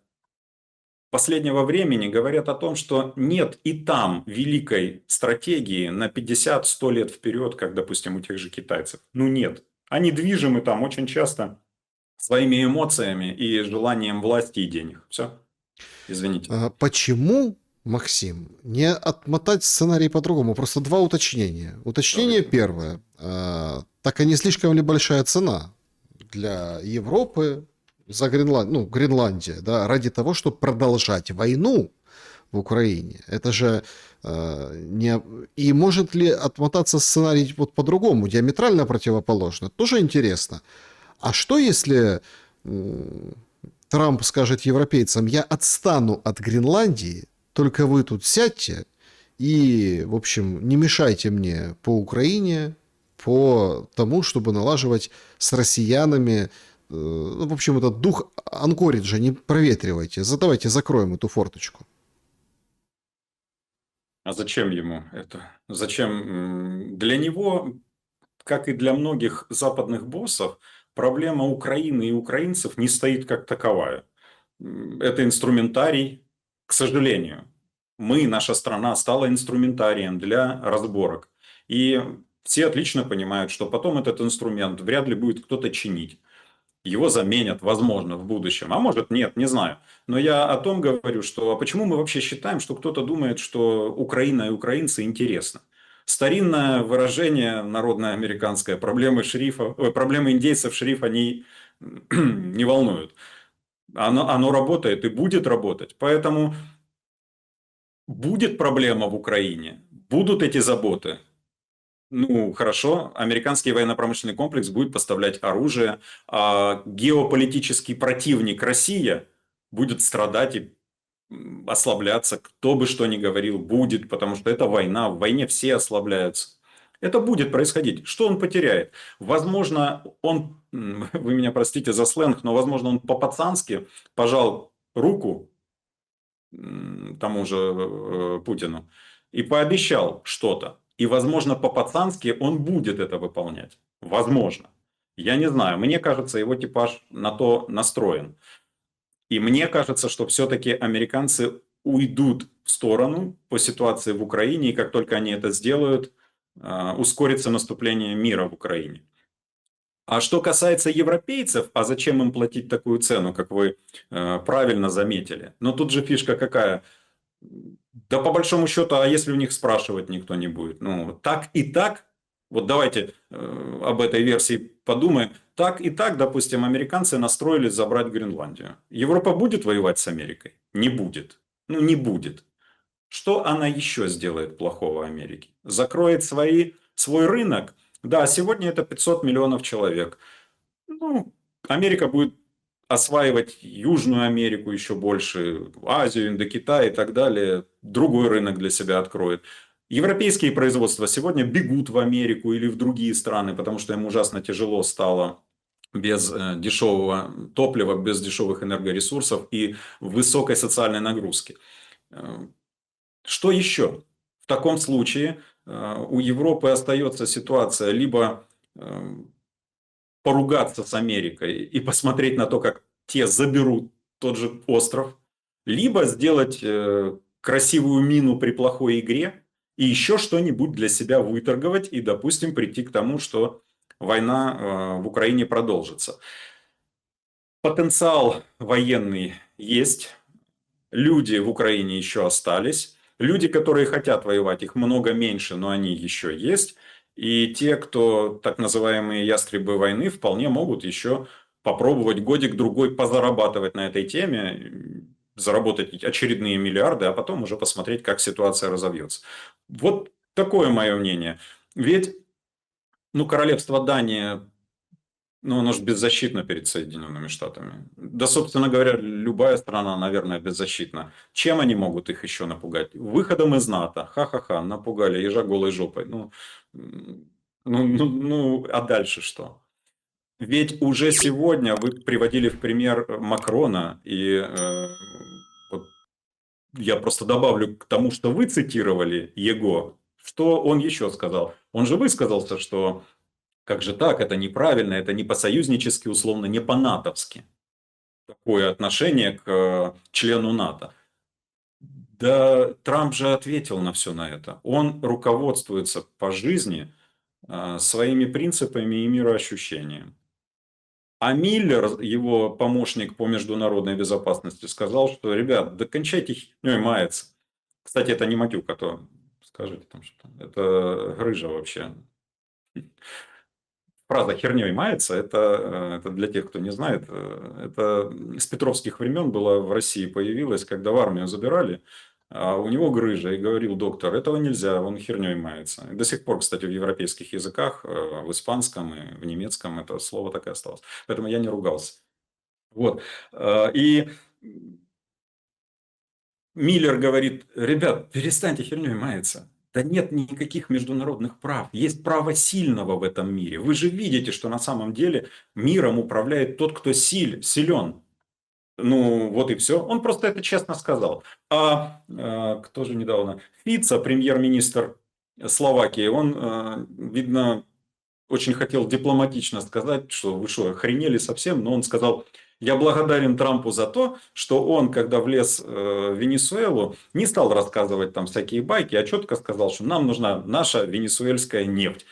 последнего времени говорят о том, что нет и там великой стратегии на 50-100 лет вперед, как, допустим, у тех же китайцев. Ну нет. Они движимы там очень часто своими эмоциями и желанием власти и денег. Все. Извините. Почему, Максим, не отмотать сценарий по-другому? Просто 2 уточнения. Уточнение Давайте. первое. Так а не слишком ли большая цена для Европы за Гренландия, да, ради того, чтобы продолжать войну в Украине? Это же не... И может ли отмотаться сценарий вот по-другому, диаметрально противоположно? Тоже интересно. А что если Трамп скажет европейцам: я отстану от Гренландии, только вы тут сядьте и, в общем, не мешайте мне по Украине, по тому, чтобы налаживать с россиянами, ну, в общем, этот дух Анкориджа не проветривайте, давайте закроем эту форточку. А зачем ему это? Зачем? Для него, как и для многих западных боссов, проблема Украины и украинцев не стоит как таковая. Это инструментарий, к сожалению. Наша страна, стала инструментарием для разборок. И все отлично понимают, что потом этот инструмент вряд ли будет кто-то чинить. Его заменят, возможно, в будущем. А может, нет, не знаю. Но я о том говорю, что почему мы вообще считаем, что кто-то думает, что Украина и украинцы интересно. Старинное выражение народное американское, проблемы индейцев шерифа не волнуют. Оно работает и будет работать. Поэтому будет проблема в Украине, будут эти заботы. Ну, хорошо, американский военно-промышленный комплекс будет поставлять оружие, а геополитический противник Россия будет страдать и ослабляться. Кто бы что ни говорил, будет, потому что это война, в войне все ослабляются. Это будет происходить. Что он потеряет? Возможно, вы меня простите за сленг, но, возможно, он по-пацански пожал руку тому же Путину и пообещал что-то. И, возможно, по-пацански он будет это выполнять. Возможно. Я не знаю. Мне кажется, его типаж на то настроен. И мне кажется, что все-таки американцы уйдут в сторону по ситуации в Украине, и как только они это сделают, ускорится наступление мира в Украине. А что касается европейцев, а зачем им платить такую цену, как вы правильно заметили? Но тут же фишка какая? Да по большому счету, а если у них спрашивать никто не будет? Ну, так и так, вот давайте об этой версии подумаем. Так и так, допустим, американцы настроились забрать Гренландию. Европа будет воевать с Америкой? Не будет. Ну, не будет. Что она еще сделает плохого Америке? Закроет свой рынок? Да, сегодня это 500 миллионов человек. Ну, Америка будет осваивать Южную Америку еще больше, Азию, Индокитай и так далее. Другой рынок для себя откроет. Европейские производства сегодня бегут в Америку или в другие страны, потому что им ужасно тяжело стало без дешевого топлива, без дешевых энергоресурсов и высокой социальной нагрузки. Что еще? В таком случае у Европы остается ситуация либо поругаться с Америкой и посмотреть на то, как те заберут тот же остров, либо сделать красивую мину при плохой игре и еще что-нибудь для себя выторговать и, допустим, прийти к тому, что война в Украине продолжится. Потенциал военный есть, люди в Украине еще остались, люди, которые хотят воевать, их много меньше, но они еще есть. И те, кто так называемые ястребы войны, вполне могут еще попробовать годик-другой позарабатывать на этой теме, заработать очередные миллиарды, а потом уже посмотреть, как ситуация разовьется. Вот такое мое мнение. Ведь, ну, королевство Дания, ну, оно же беззащитно перед Соединенными Штатами. Да, собственно говоря, любая страна, наверное, беззащитна. Чем они могут их еще напугать? Выходом из НАТО. Ха-ха-ха, напугали ежа голой жопой. А дальше что? Ведь уже сегодня вы приводили в пример Макрона, и вот я просто добавлю к тому, что вы цитировали его, что он еще сказал. Он же высказался, что как же так, это неправильно, это не по-союзнически, условно, не по-натовски. Такое отношение к члену НАТО. Да, Трамп же ответил на все на это. Он руководствуется по жизни своими принципами и мироощущением. А Миллер, его помощник по международной безопасности, сказал, что, ребят, да кончайте херней маяться. Кстати, это не матюк, а то скажите там что-то. Это грыжа вообще. Фраза «херней мается» это для тех, кто не знает, это с петровских времен была в России появилась, когда в армию забирали, а у него грыжа, и говорил доктор, этого нельзя, он херней мается. И до сих пор, кстати, в европейских языках, в испанском и в немецком это слово так и осталось. Поэтому я не ругался. Вот. И Миллер говорит, ребят, перестаньте херней маяться. Да нет никаких международных прав. Есть право сильного в этом мире. Вы же видите, что на самом деле миром управляет тот, кто силен. Ну, вот и все. Он просто это честно сказал. Кто же недавно? Фица, премьер-министр Словакии, он, видно, очень хотел дипломатично сказать, что вы что, охренели совсем, но он сказал, я благодарен Трампу за то, что он, когда влез в Венесуэлу, не стал рассказывать там всякие байки, а четко сказал, что нам нужна наша венесуэльская нефть.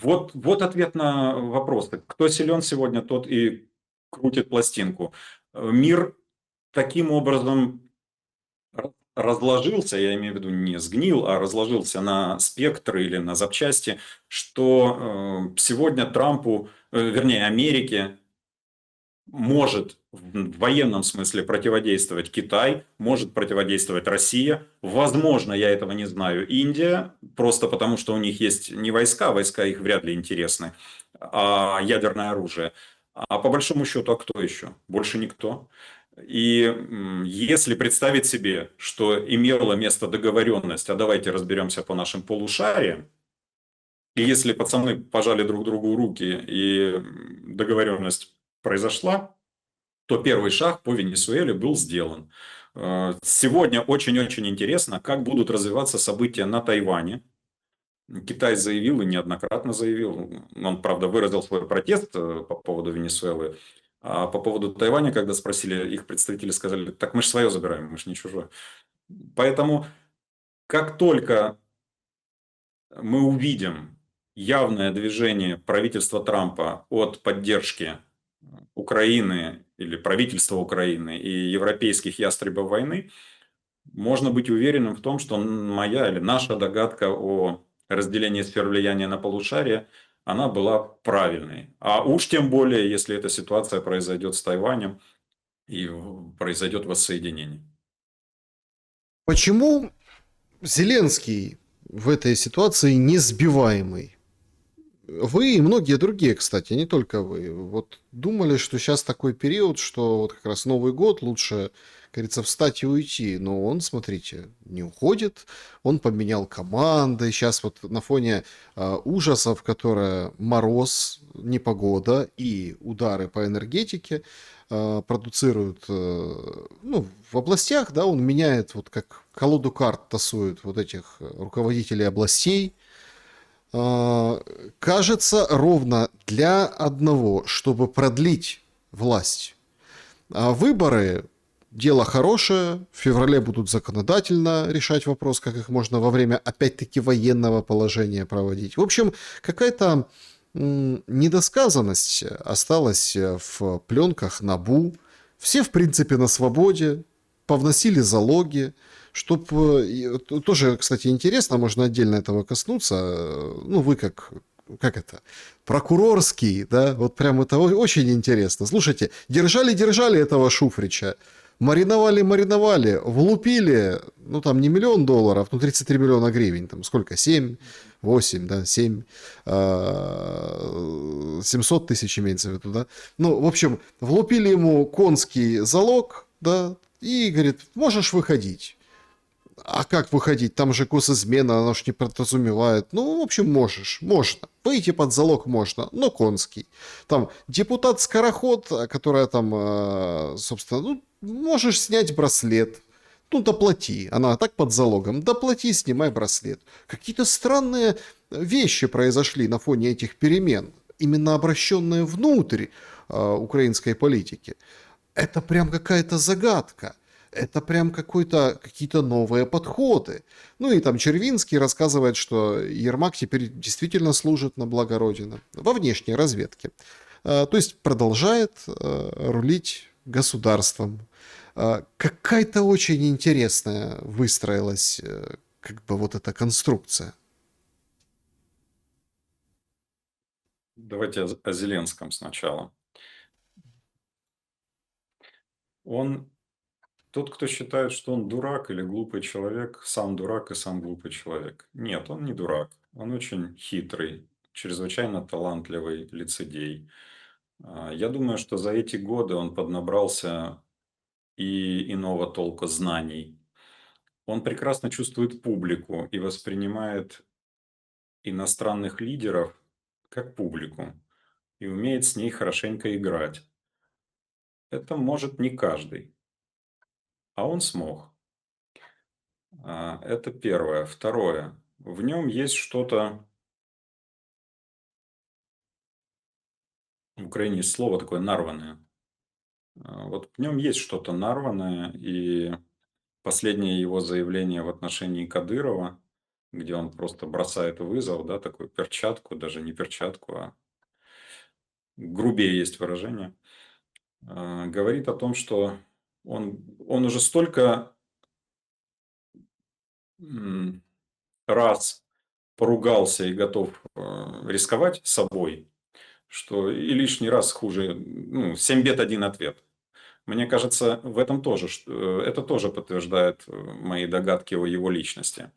Вот ответ на вопросы. Кто силен сегодня, тот и крутит пластинку. Мир таким образом разложился, я имею в виду не сгнил, а разложился на спектры или на запчасти, что сегодня Трампу, вернее Америке, может в военном смысле противодействовать Китай, может противодействовать Россия, возможно, я этого не знаю, Индия, просто потому что у них есть не войска их вряд ли интересны, а ядерное оружие. А по большому счету, а кто еще? Больше никто. И если представить себе, что имела место договоренность, а давайте разберемся по нашим полушариям, и если пацаны пожали друг другу руки и договоренность произошла, то первый шаг по Венесуэле был сделан. Сегодня очень-очень интересно, как будут развиваться события на Тайване. Китай заявил и неоднократно заявил, он, правда, выразил свой протест по поводу Венесуэлы, а по поводу Тайваня, когда спросили, их представители сказали, так мы же свое забираем, мы же не чужое. Поэтому, как только мы увидим явное движение правительства Трампа от поддержки Украины или правительства Украины и европейских ястребов войны, можно быть уверенным в том, что моя или наша догадка о разделении сфер влияния на полушарие, она была правильной. А уж тем более, если эта ситуация произойдет с Тайванем и произойдет воссоединение. Почему Зеленский в этой ситуации несбиваемый? Вы и многие другие, кстати, не только вы, вот думали, что сейчас такой период, что вот как раз Новый год, лучше, как говорится, встать и уйти. Но он, смотрите, не уходит, он поменял команды. Сейчас вот на фоне ужасов, которые мороз, непогода и удары по энергетике продуцируют, ну, в областях, да, он меняет, вот как колоду карт тасует вот этих руководителей областей. Кажется, ровно для одного, чтобы продлить власть. А выборы – дело хорошее. В феврале будут законодательно решать вопрос, как их можно во время, опять-таки, военного положения проводить. В общем, какая-то недосказанность осталась в пленках НАБУ. Все, в принципе, на свободе, повносили залоги. Чтоб, тоже, кстати, интересно, можно отдельно этого коснуться. Ну, вы как это, прокурорский, да, вот прям это очень интересно. Слушайте, держали этого Шуфрича, мариновали, влупили, ну, там не миллион долларов, ну, 33 миллиона гривен, там сколько, 7, 8, да, 7, 700 тысяч имеется в виду, да. Ну, в общем, влупили ему конский залог, да, и говорит, можешь выходить. А как выходить? Там же госизмена, она ж не подразумевает. Ну, в общем, можно. Выйти под залог можно, но конский. Там депутат-скороход, которая там, собственно, ну, можешь снять браслет. Ну, доплати. Она так под залогом. Доплати, снимай браслет. Какие-то странные вещи произошли на фоне этих перемен, именно обращенные внутрь украинской политики. Это прям какая-то загадка. Это прям какие-то новые подходы. Ну и там Червинский рассказывает, что Ермак теперь действительно служит на благо Родины во внешней разведке. То есть продолжает рулить государством. Какая-то очень интересная выстроилась как бы вот эта конструкция. Давайте о Зеленском сначала. Тот, кто считает, что он дурак или глупый человек, сам дурак и сам глупый человек. Нет, он не дурак. Он очень хитрый, чрезвычайно талантливый лицедей. Я думаю, что за эти годы он поднабрался и иного толка знаний. Он прекрасно чувствует публику и воспринимает иностранных лидеров как публику и умеет с ней хорошенько играть. Это может не каждый, а он смог. Это первое. Второе. В нем есть что-то, в Украине есть слово такое нарванное. Вот в нем есть что-то нарванное, и последнее его заявление в отношении Кадырова, где он просто бросает вызов, да, такую перчатку, даже не перчатку, а грубее есть выражение, говорит о том, что он уже столько раз поругался и готов рисковать собой, что и лишний раз хуже, ну, 7 бед, один ответ. Мне кажется, в этом тоже, это тоже подтверждает мои догадки о его личности.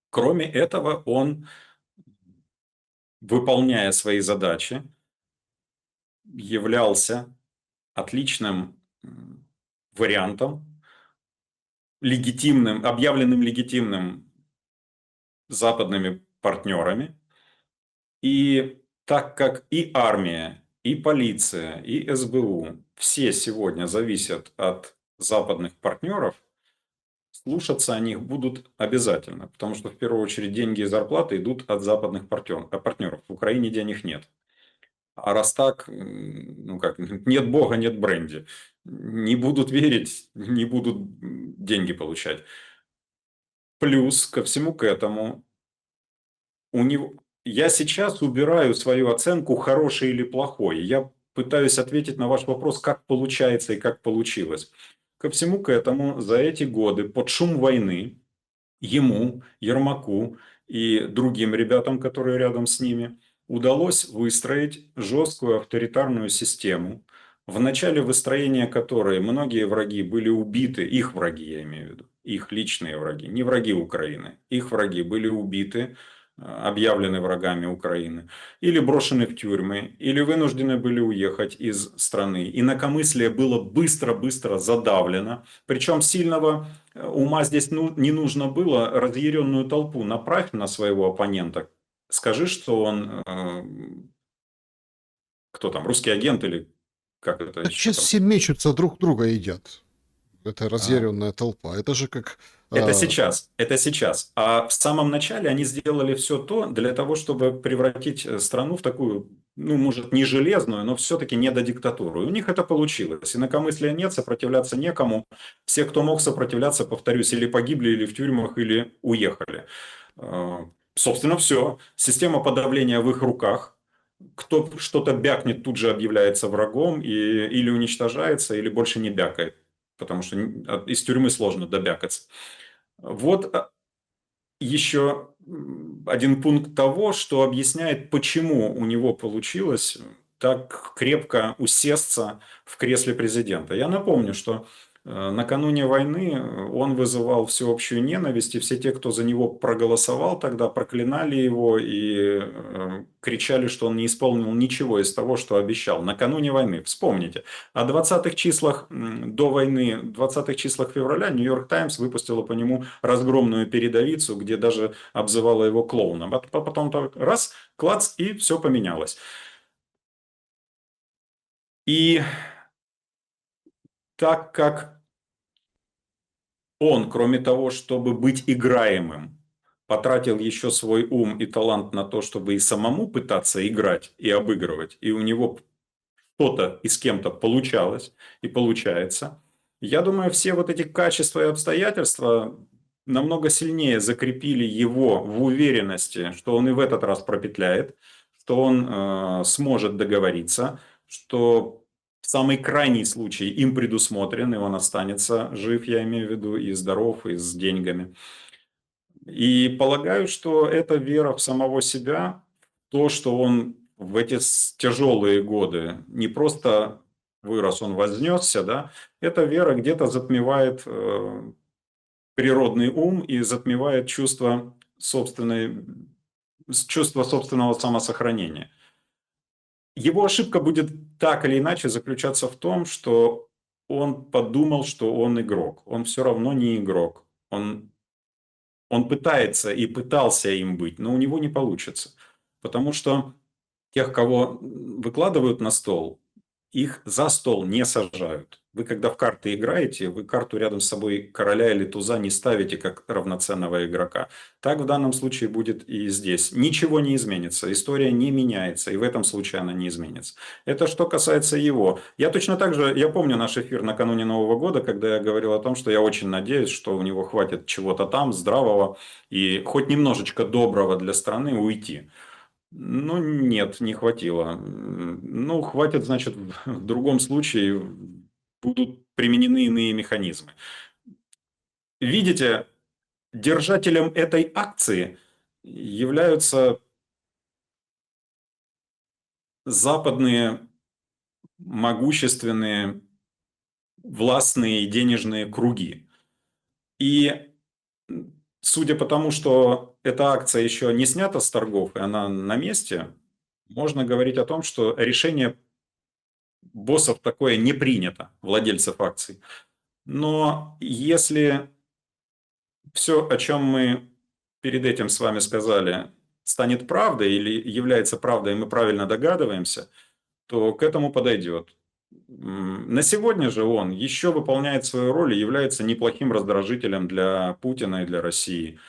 Кроме этого, он, выполняя свои задачи, являлся отличным вариантом, легитимным, объявленным легитимным западными партнерами. И так как и армия, и полиция, и СБУ все сегодня зависят от западных партнеров, слушаться о них будут обязательно, потому что в первую очередь деньги и зарплаты идут от западных партнеров. В Украине денег нет. А раз так, ну как, нет бога, нет бренди. Не будут верить, не будут деньги получать. Плюс ко всему к этому у него... Я сейчас убираю свою оценку, хороший или плохой. Я пытаюсь ответить на ваш вопрос, как получается и как получилось. Ко всему к этому за эти годы под шум войны ему, Ермаку и другим ребятам, которые рядом с ними, удалось выстроить жесткую авторитарную систему, в начале выстроения которой многие враги были убиты, их враги я имею в виду, их личные враги, не враги Украины, их враги были убиты, объявлены врагами Украины, или брошены в тюрьмы, или вынуждены были уехать из страны. Инакомыслие было быстро-быстро задавлено. Причем сильного ума здесь не нужно было. Разъяренную толпу направь на своего оппонента. Скажи, что он, кто там, русский агент или как это Так еще сейчас там. все мечутся, друг друга едят. Это разъяренная толпа. Это же как... Это сейчас, это сейчас. А в самом начале они сделали все то для того, чтобы превратить страну в такую, ну, может, не железную, но все-таки недодиктатуру. И у них это получилось. Инакомыслия нет, сопротивляться некому. Все, кто мог сопротивляться, повторюсь, или погибли, или в тюрьмах, или уехали. Собственно, все. Система подавления в их руках. Кто что-то бякнет, тут же объявляется врагом, или уничтожается, или больше не бякает. Потому что из тюрьмы сложно добякаться. Вот еще один пункт того, что объясняет, почему у него получилось так крепко усесться в кресле президента. Я напомню, что накануне войны он вызывал всеобщую ненависть, и все те, кто за него проголосовал тогда, проклинали его и кричали, что он не исполнил ничего из того, что обещал. Накануне войны, вспомните, о 20-х числах до войны, 20-х числах февраля Нью-Йорк Таймс выпустила по нему разгромную передовицу, где даже обзывала его клоуном. А потом так раз, клац, и все поменялось. И так как он, кроме того, чтобы быть играемым, потратил еще свой ум и талант на то, чтобы и самому пытаться играть и обыгрывать, и у него что-то и с кем-то получалось и получается. Я думаю, все вот эти качества и обстоятельства намного сильнее закрепили его в уверенности, что он и в этот раз пропетляет, что он сможет договориться, что в самый крайний случай им предусмотрен, и он останется жив, я имею в виду, и здоров, и с деньгами. И полагаю, что эта вера в самого себя, то, что он в эти тяжелые годы не просто вырос, он вознесся, да, эта вера где-то затмевает природный ум и затмевает чувство собственного самосохранения. Его ошибка будет так или иначе заключаться в том, что он подумал, что он игрок. Он все равно не игрок. Он пытается и пытался им быть, но у него не получится. Потому что тех, кого выкладывают на стол, их за стол не сажают. Вы, когда в карты играете, вы карту рядом с собой короля или туза не ставите как равноценного игрока. Так в данном случае будет и здесь. Ничего не изменится, история не меняется, и в этом случае она не изменится. Это что касается его. Я точно так же, я помню наш эфир накануне Нового года, когда я говорил о том, что я очень надеюсь, что у него хватит чего-то там здравого и хоть немножечко доброго для страны уйти. Ну, нет, не хватило. Ну, хватит, значит, в другом случае будут применены иные механизмы. Видите, держателем этой акции являются западные могущественные властные и денежные круги. И судя по тому, что эта акция еще не снята с торгов, и она на месте, можно говорить о том, что решение боссов такое не принято, владельцев акций. Но если все, о чем мы перед этим с вами сказали, станет правдой или является правдой, и мы правильно догадываемся, то к этому подойдет. На сегодня же он еще выполняет свою роль и является неплохим раздражителем для Путина и для России.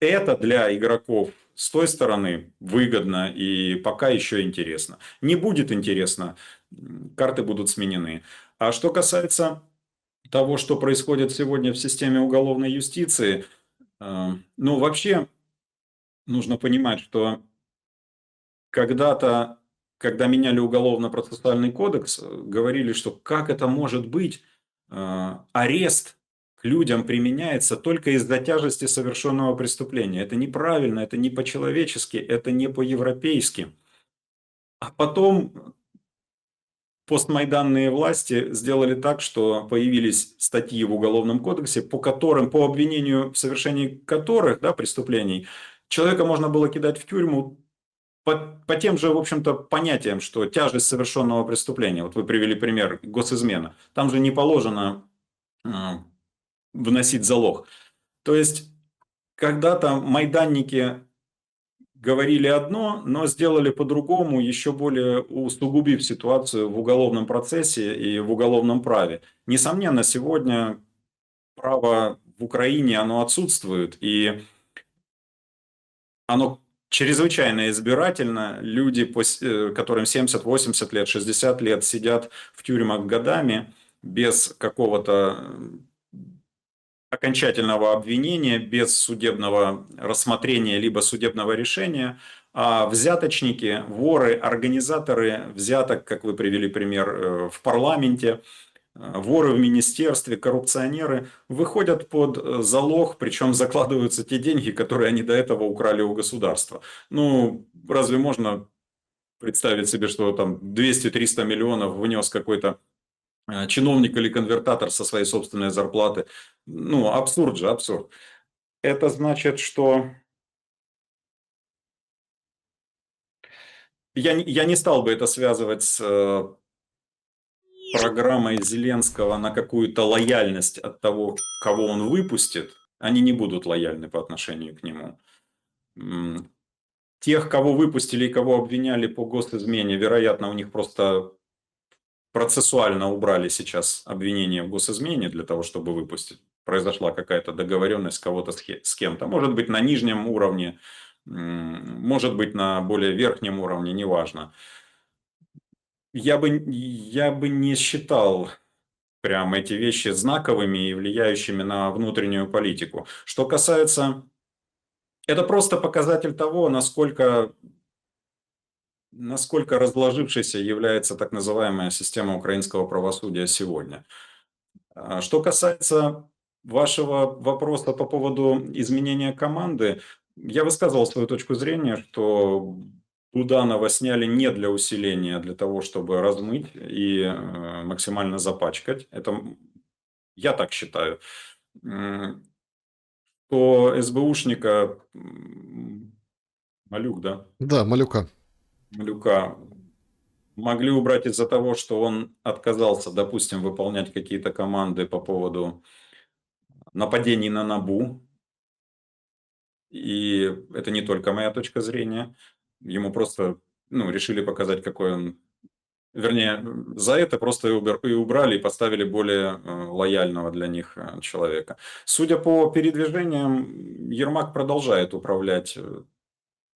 Это для игроков с той стороны выгодно и пока еще интересно. Не будет интересно, карты будут сменены. А что касается того, что происходит сегодня в системе уголовной юстиции, ну, вообще нужно понимать, что когда-то, когда меняли уголовно-процессуальный кодекс, говорили, что как это может быть, арест к людям применяется только из-за тяжести совершенного преступления. Это неправильно, это не по-человечески, это не по-европейски. А потом постмайданные власти сделали так, что появились статьи в Уголовном кодексе, по которым, по обвинению в совершении которых, да, преступлений, человека можно было кидать в тюрьму по тем же, в общем-то, понятиям, что тяжесть совершенного преступления. Вот вы привели пример госизмена. Там же не положено вносить залог. То есть, когда-то майданники говорили одно, но сделали по-другому, еще более усугубив ситуацию в уголовном процессе и в уголовном праве. Несомненно, сегодня право в Украине, оно отсутствует, и оно чрезвычайно избирательно. Люди, которым 70, 80 лет, 60 лет, сидят в тюрьмах годами без какого-то окончательного обвинения, без судебного рассмотрения либо судебного решения, а взяточники, воры, организаторы взяток, как вы привели пример, в парламенте, воры в министерстве, коррупционеры выходят под залог, причем закладываются те деньги, которые они до этого украли у государства. Ну, разве можно представить себе, что там 200-300 миллионов внес какой-то чиновник или конвертатор со своей собственной зарплаты? Ну, абсурд же, абсурд. Это значит, что я не стал бы это связывать с программой Зеленского на какую-то лояльность от того, кого он выпустит. Они не будут лояльны по отношению к нему. Тех, кого выпустили и кого обвиняли по госизмене, вероятно, у них просто процессуально убрали сейчас обвинение в госизмене для того, чтобы выпустить. Произошла какая-то договоренность кого-то с кем-то. Может быть, на нижнем уровне, может быть, на более верхнем уровне, неважно. Я бы не считал прям эти вещи знаковыми и влияющими на внутреннюю политику. Что касается... Это просто показатель того, насколько разложившейся является так называемая система украинского правосудия сегодня. Что касается вашего вопроса по поводу изменения команды, я высказывал свою точку зрения, что Буданова сняли не для усиления, а для того, чтобы размыть и максимально запачкать. Это я так считаю. То СБУшника Малюк, да? Да, Малюка. Малюка могли убрать из-за того, что он отказался, допустим, выполнять какие-то команды по поводу нападений на НАБУ. И это не только моя точка зрения. Ему просто решили показать, какой он... Вернее, за это просто и убрали, и поставили более лояльного для них человека. Судя по передвижениям, Ермак продолжает управлять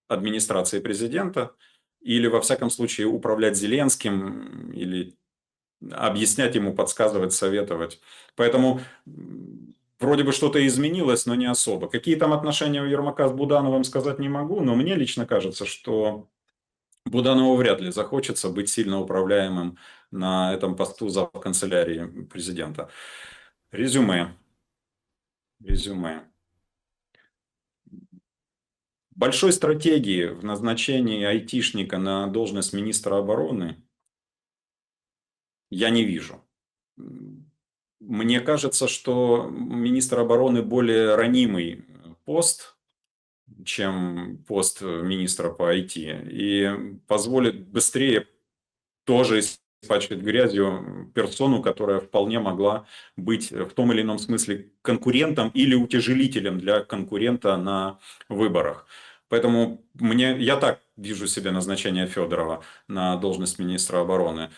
администрацией президента, или, во всяком случае, управлять Зеленским, или объяснять ему, подсказывать, советовать. Поэтому вроде бы что-то изменилось, но не особо. Какие там отношения у Ермака с Будановым, сказать не могу, но мне лично кажется, что Буданову вряд ли захочется быть сильно управляемым на этом посту зав. Канцелярии президента. Резюме. Резюме. Большой стратегии в назначении айтишника на должность министра обороны я не вижу. Мне кажется, что министр обороны более ранимый пост, чем пост министра по IT, и позволит быстрее тоже испачкать грязью персону, которая вполне могла быть в том или ином смысле конкурентом или утяжелителем для конкурента на выборах. Поэтому я так вижу себе назначение Федорова на должность министра обороны.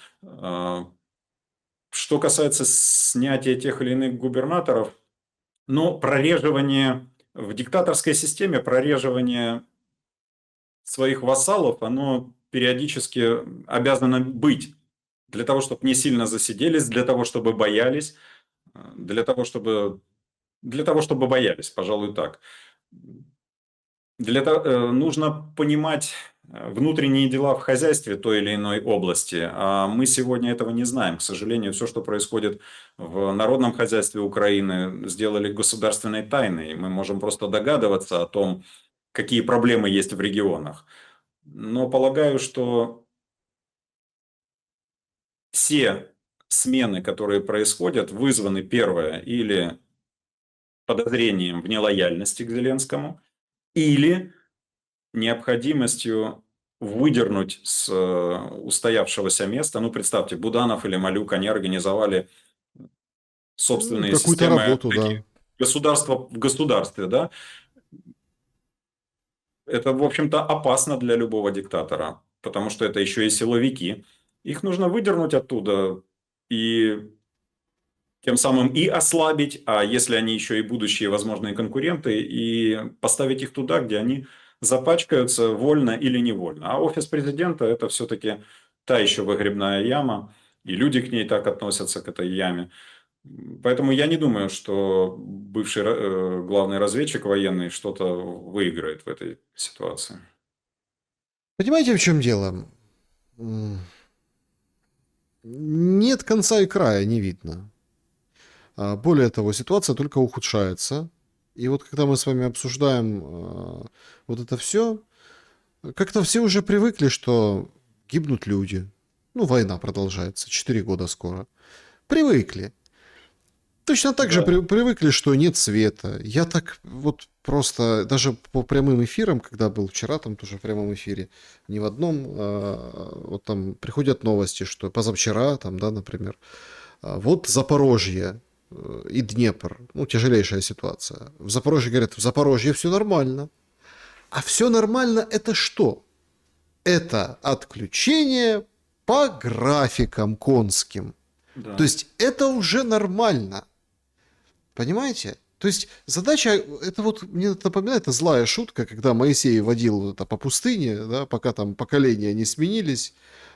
Что касается снятия тех или иных губернаторов, но прореживание в диктаторской системе, прореживание своих вассалов, оно периодически обязано быть. Для того, чтобы не сильно засиделись, для того, чтобы боялись, для того, чтобы боялись, пожалуй, так. Нужно понимать внутренние дела в хозяйстве той или иной области. А мы сегодня этого не знаем. К сожалению, все, что происходит в народном хозяйстве Украины, сделали государственной тайной. Мы можем просто догадываться о том, какие проблемы есть в регионах. Но полагаю, что все смены, которые происходят, вызваны, первое, или подозрением в нелояльности к Зеленскому, или необходимостью выдернуть с устоявшегося места. Ну, представьте, Буданов или Малюк, они организовали собственные Какую-то системы работу, да. такие, государства в государстве, да. Это, в общем-то, опасно для любого диктатора, потому что это еще и силовики. Их нужно выдернуть оттуда и тем самым и ослабить, а если они еще и будущие возможные конкуренты, и поставить их туда, где они запачкаются вольно или невольно. А офис президента – это все-таки та еще выгребная яма, и люди к ней так относятся, к этой яме. Поэтому я не думаю, что бывший главный разведчик военный что-то выиграет в этой ситуации. Понимаете, в чем дело? Не нет конца и края, не видно. Более того, ситуация только ухудшается. И вот когда мы с вами обсуждаем вот это все, как-то все уже привыкли, что гибнут люди. Ну, война продолжается, 4 года скоро. Привыкли. Точно так же Да. привыкли, что нет света. Я так вот просто, даже по прямым эфирам, когда был вчера там тоже в прямом эфире, не в одном, вот там приходят новости, что позавчера, там, да, например, вот Запорожье и Днепр, ну, тяжелейшая ситуация. В Запорожье говорят, в Запорожье все нормально. А все нормально это что? Это отключение по графикам конским. То Да. есть это уже нормально. Понимаете? То есть задача, это вот мне напоминает, это злая шутка, когда Моисей водил вот это по пустыне, да, пока там поколения не сменились,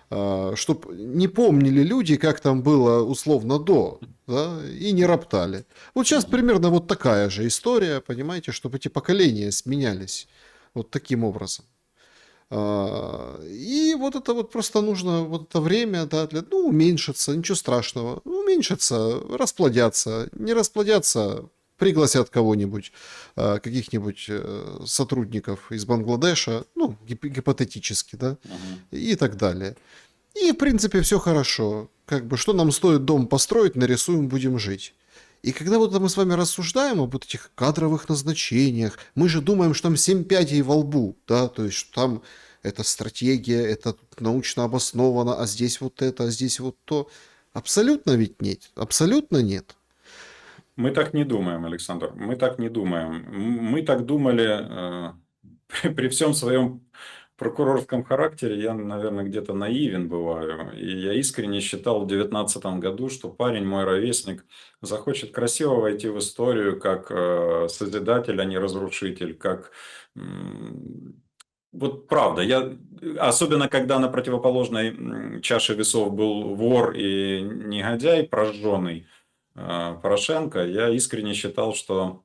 чтобы не помнили люди, как там было условно до, да, и не роптали. Вот сейчас Мгм. примерно вот такая же история, понимаете, чтобы эти поколения сменялись вот таким образом. И вот это вот просто нужно вот это время, да, для, ну, уменьшиться, ничего страшного. Уменьшиться, расплодятся. Не расплодятся, пригласят кого-нибудь, каких-нибудь сотрудников из Бангладеша, ну, гипотетически, да, Мгм. и так далее. И, в принципе, все хорошо. Как бы, что нам стоит дом построить, нарисуем, будем жить. И когда вот мы с вами рассуждаем об вот этих кадровых назначениях, мы же думаем, что там 7 пядей во лбу, да, то есть что там это стратегия, это научно обосновано, а здесь вот это, а здесь вот то. Абсолютно ведь нет, абсолютно нет. Мы так не думаем, Александр. Мы так не думаем. Мы так думали при всем своем прокурорском характере. Я, наверное, где-то наивен бываю. И я искренне считал в 2019 году, что парень, мой ровесник, захочет красиво войти в историю как созидатель, а не разрушитель, как вот правда, я, особенно когда на противоположной чаше весов был вор и негодяй прожженный, Порошенко, я искренне считал, что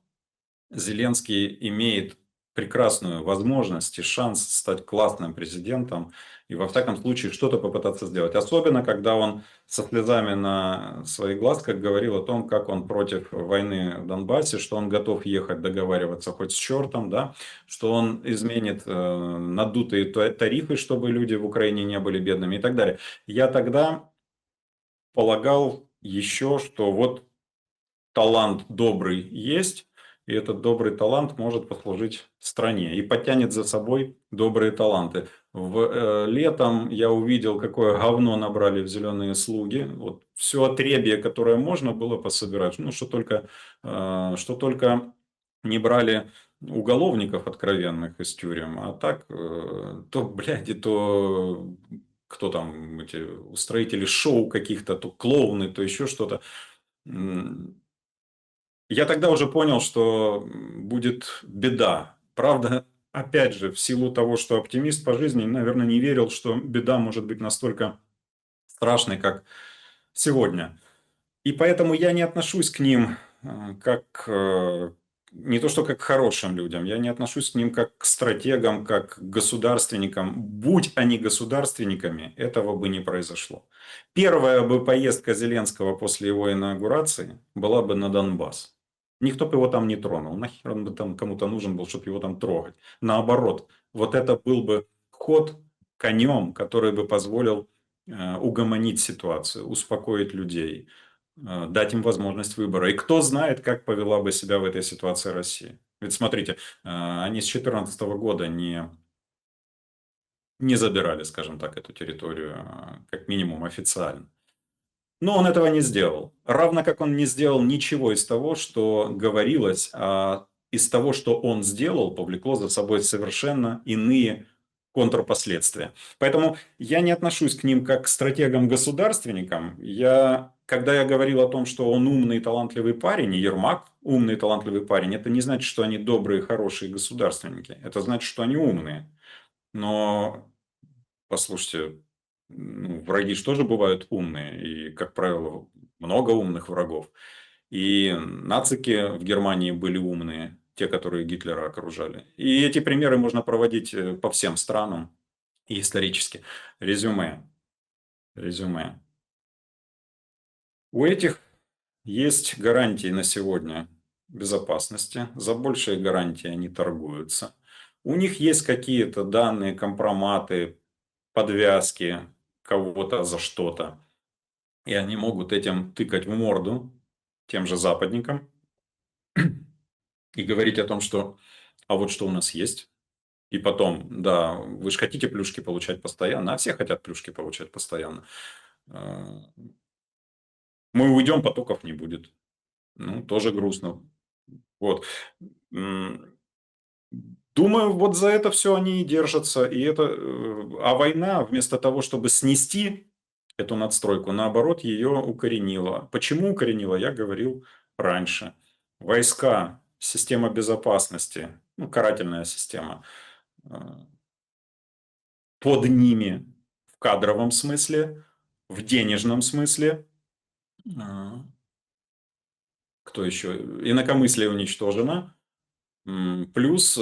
Зеленский имеет прекрасную возможность и шанс стать классным президентом и во всяком случае что-то попытаться сделать. Особенно, когда он со слезами на своих глазках говорил о том, как он против войны в Донбассе, что он готов ехать договариваться хоть с чертом, да, что он изменит надутые тарифы, чтобы люди в Украине не были бедными и так далее. Я тогда полагал еще, что вот талант добрый есть, и этот добрый талант может послужить стране и подтянет за собой добрые таланты. Летом я увидел, какое говно набрали в «Зеленые слуги». Вот все отребье, которое можно было пособирать, ну, что только не брали уголовников откровенных из тюрем, а так, то, блядь, и то кто там, эти устроители шоу каких-то, то клоуны, то еще что-то. Я тогда уже понял, что будет беда. Правда, опять же, в силу того, что оптимист по жизни, наверное, не верил, что беда может быть настолько страшной, как сегодня. И поэтому я не отношусь к ним как не то что как к хорошим людям, я не отношусь к ним как к стратегам, как к государственникам. Будь они государственниками, этого бы не произошло. Первая бы поездка Зеленского после его инаугурации была бы на Донбасс. Никто бы его там не тронул. Нахер он бы там кому-то нужен был, чтобы его там трогать. Наоборот, вот это был бы ход конем, который бы позволил угомонить ситуацию, успокоить людей, дать им возможность выбора. И кто знает, как повела бы себя в этой ситуации Россия. Ведь смотрите, они с 2014 года не забирали, скажем так, эту территорию, как минимум официально. Но он этого не сделал. Равно как он не сделал ничего из того, что говорилось, а из того, что он сделал, повлекло за собой совершенно иные контрпоследствия. Поэтому я не отношусь к ним как к стратегам-государственникам. Когда я говорил о том, что он умный и талантливый парень, и Ермак умный и талантливый парень, это не значит, что они добрые, хорошие государственники. Это значит, что они умные. Но послушайте, ну, враги же тоже бывают умные, и, как правило, много умных врагов. И нацики в Германии были умные, те, которые Гитлера окружали. И эти примеры можно проводить по всем странам и исторически. Резюме. Резюме. У этих есть гарантии на сегодня безопасности, за большие гарантии они торгуются. У них есть какие-то данные, компроматы, подвязки кого-то за что-то. И они могут этим тыкать в морду тем же западникам и говорить о том, что а вот что у нас есть. И потом, да, вы же хотите плюшки получать постоянно, а все хотят плюшки получать постоянно. Мы уйдем, потоков не будет. Ну, тоже грустно. Вот. Думаю, вот за это все они и держатся. А война, вместо того, чтобы снести эту надстройку, наоборот, ее укоренила. Почему укоренила, я говорил раньше. Войска, система безопасности, ну, карательная система, э, под ними в кадровом смысле, в денежном смысле. Кто еще? Инакомыслие уничтожено. Плюс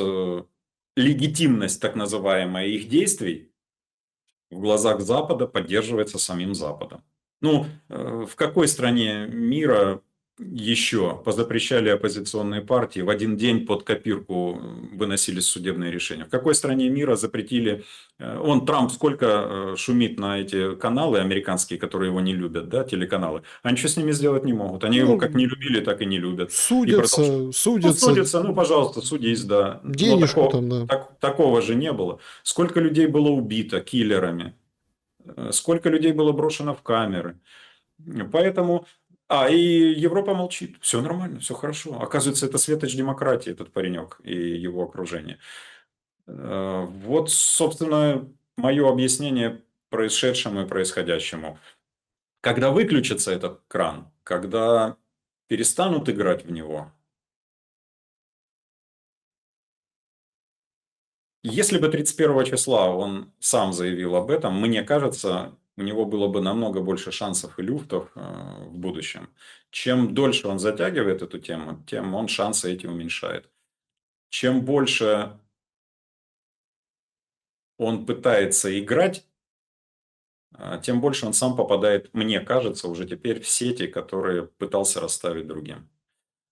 легитимность так называемая их действий в глазах Запада поддерживается самим Западом. Ну, в какой стране мира еще позапрещали оппозиционные партии, в один день под копирку выносились судебные решения? В какой стране мира запретили... Трамп сколько шумит на эти каналы американские, которые его не любят, да, телеканалы. А ничего с ними сделать не могут. Они его как Ну, не любили, так и не любят. И продолжают. судятся, Ну, судятся, судятся, ну, пожалуйста, судись, да. Но денежку там, да. такого же не было. Сколько людей было убито киллерами? Сколько людей было брошено в камеры? Поэтому... и Европа молчит. Все нормально, все хорошо. Оказывается, это светоч демократии, этот паренек и его окружение. Вот, собственно, мое объяснение происшедшему и происходящему. Когда выключится этот кран, когда перестанут играть в него, если бы 31 числа он сам заявил об этом, мне кажется, у него было бы намного больше шансов и люфтов в будущем. Чем дольше он затягивает эту тему, тем он шансы эти уменьшает. Чем больше он пытается играть, тем больше он сам попадает, мне кажется, уже теперь в сети, которые пытался расставить другим.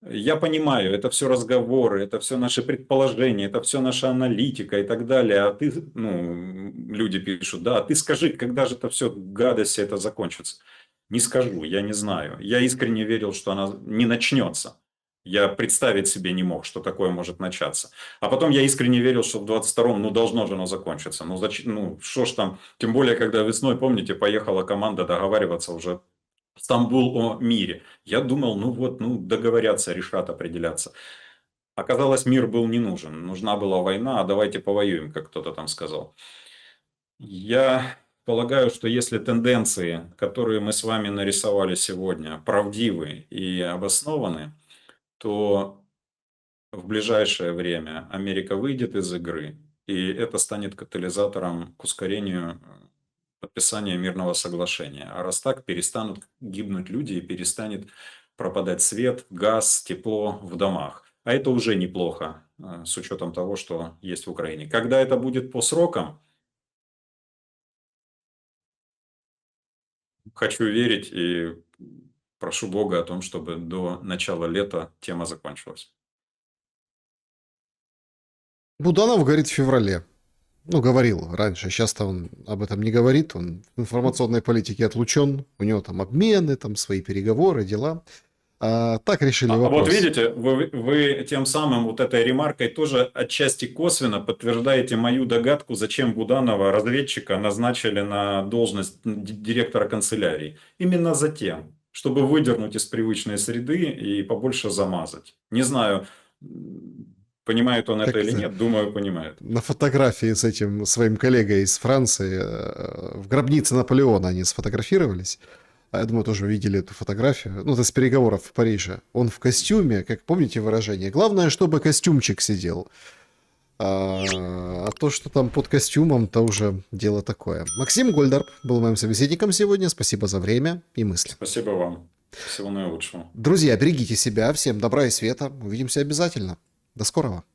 Я понимаю, это все разговоры, это все наши предположения, это все наша аналитика и так далее. А ты, ну, люди пишут, да, а ты скажи, когда же это все, гадость это закончится? Не скажу, я не знаю. Я искренне верил, что она не начнется. Я представить себе не мог, что такое может начаться. А потом я искренне верил, что в 22-м, ну, должно же оно закончиться. Ну, что ж там, тем более, когда весной, помните, поехала команда договариваться уже в Стамбул о мире. Я думал, ну вот, ну, договорятся, решат определяться. Оказалось, мир был не нужен. Нужна была война, а давайте повоюем, как кто-то там сказал. Я полагаю, что если тенденции, которые мы с вами нарисовали сегодня, правдивы и обоснованы, то в ближайшее время Америка выйдет из игры, и это станет катализатором к ускорению подписания мирного соглашения. А раз так, перестанут гибнуть люди и перестанет пропадать свет, газ, тепло в домах. А это уже неплохо, с учетом того, что есть в Украине. Когда это будет по срокам, хочу верить и прошу Бога о том, чтобы до начала лета тема закончилась. Буданов говорит в феврале. Ну, говорил раньше, сейчас-то он об этом не говорит, он в информационной политике отлучен, у него там обмены, там свои переговоры, дела. Так решили Вот вопрос. видите, вы тем самым вот этой ремаркой тоже отчасти косвенно подтверждаете мою догадку, зачем Буданова, разведчика, назначили на должность директора канцелярии. Именно за тем, чтобы выдернуть из привычной среды и побольше замазать. Не знаю, понимает он Как это или это? нет, думаю, понимает. На фотографии с этим своим коллегой из Франции в гробнице Наполеона они сфотографировались. Я думаю, тоже видели эту фотографию. Ну, это с переговоров в Париже. Он в костюме, как помните выражение? Главное, чтобы костюмчик сидел. А то, что там под костюмом, то уже дело такое. Максим Гольдарб был моим собеседником сегодня. Спасибо за время и мысли. Спасибо вам. Всего наилучшего. Друзья, берегите себя. Всем добра и света. Увидимся обязательно. До скорого.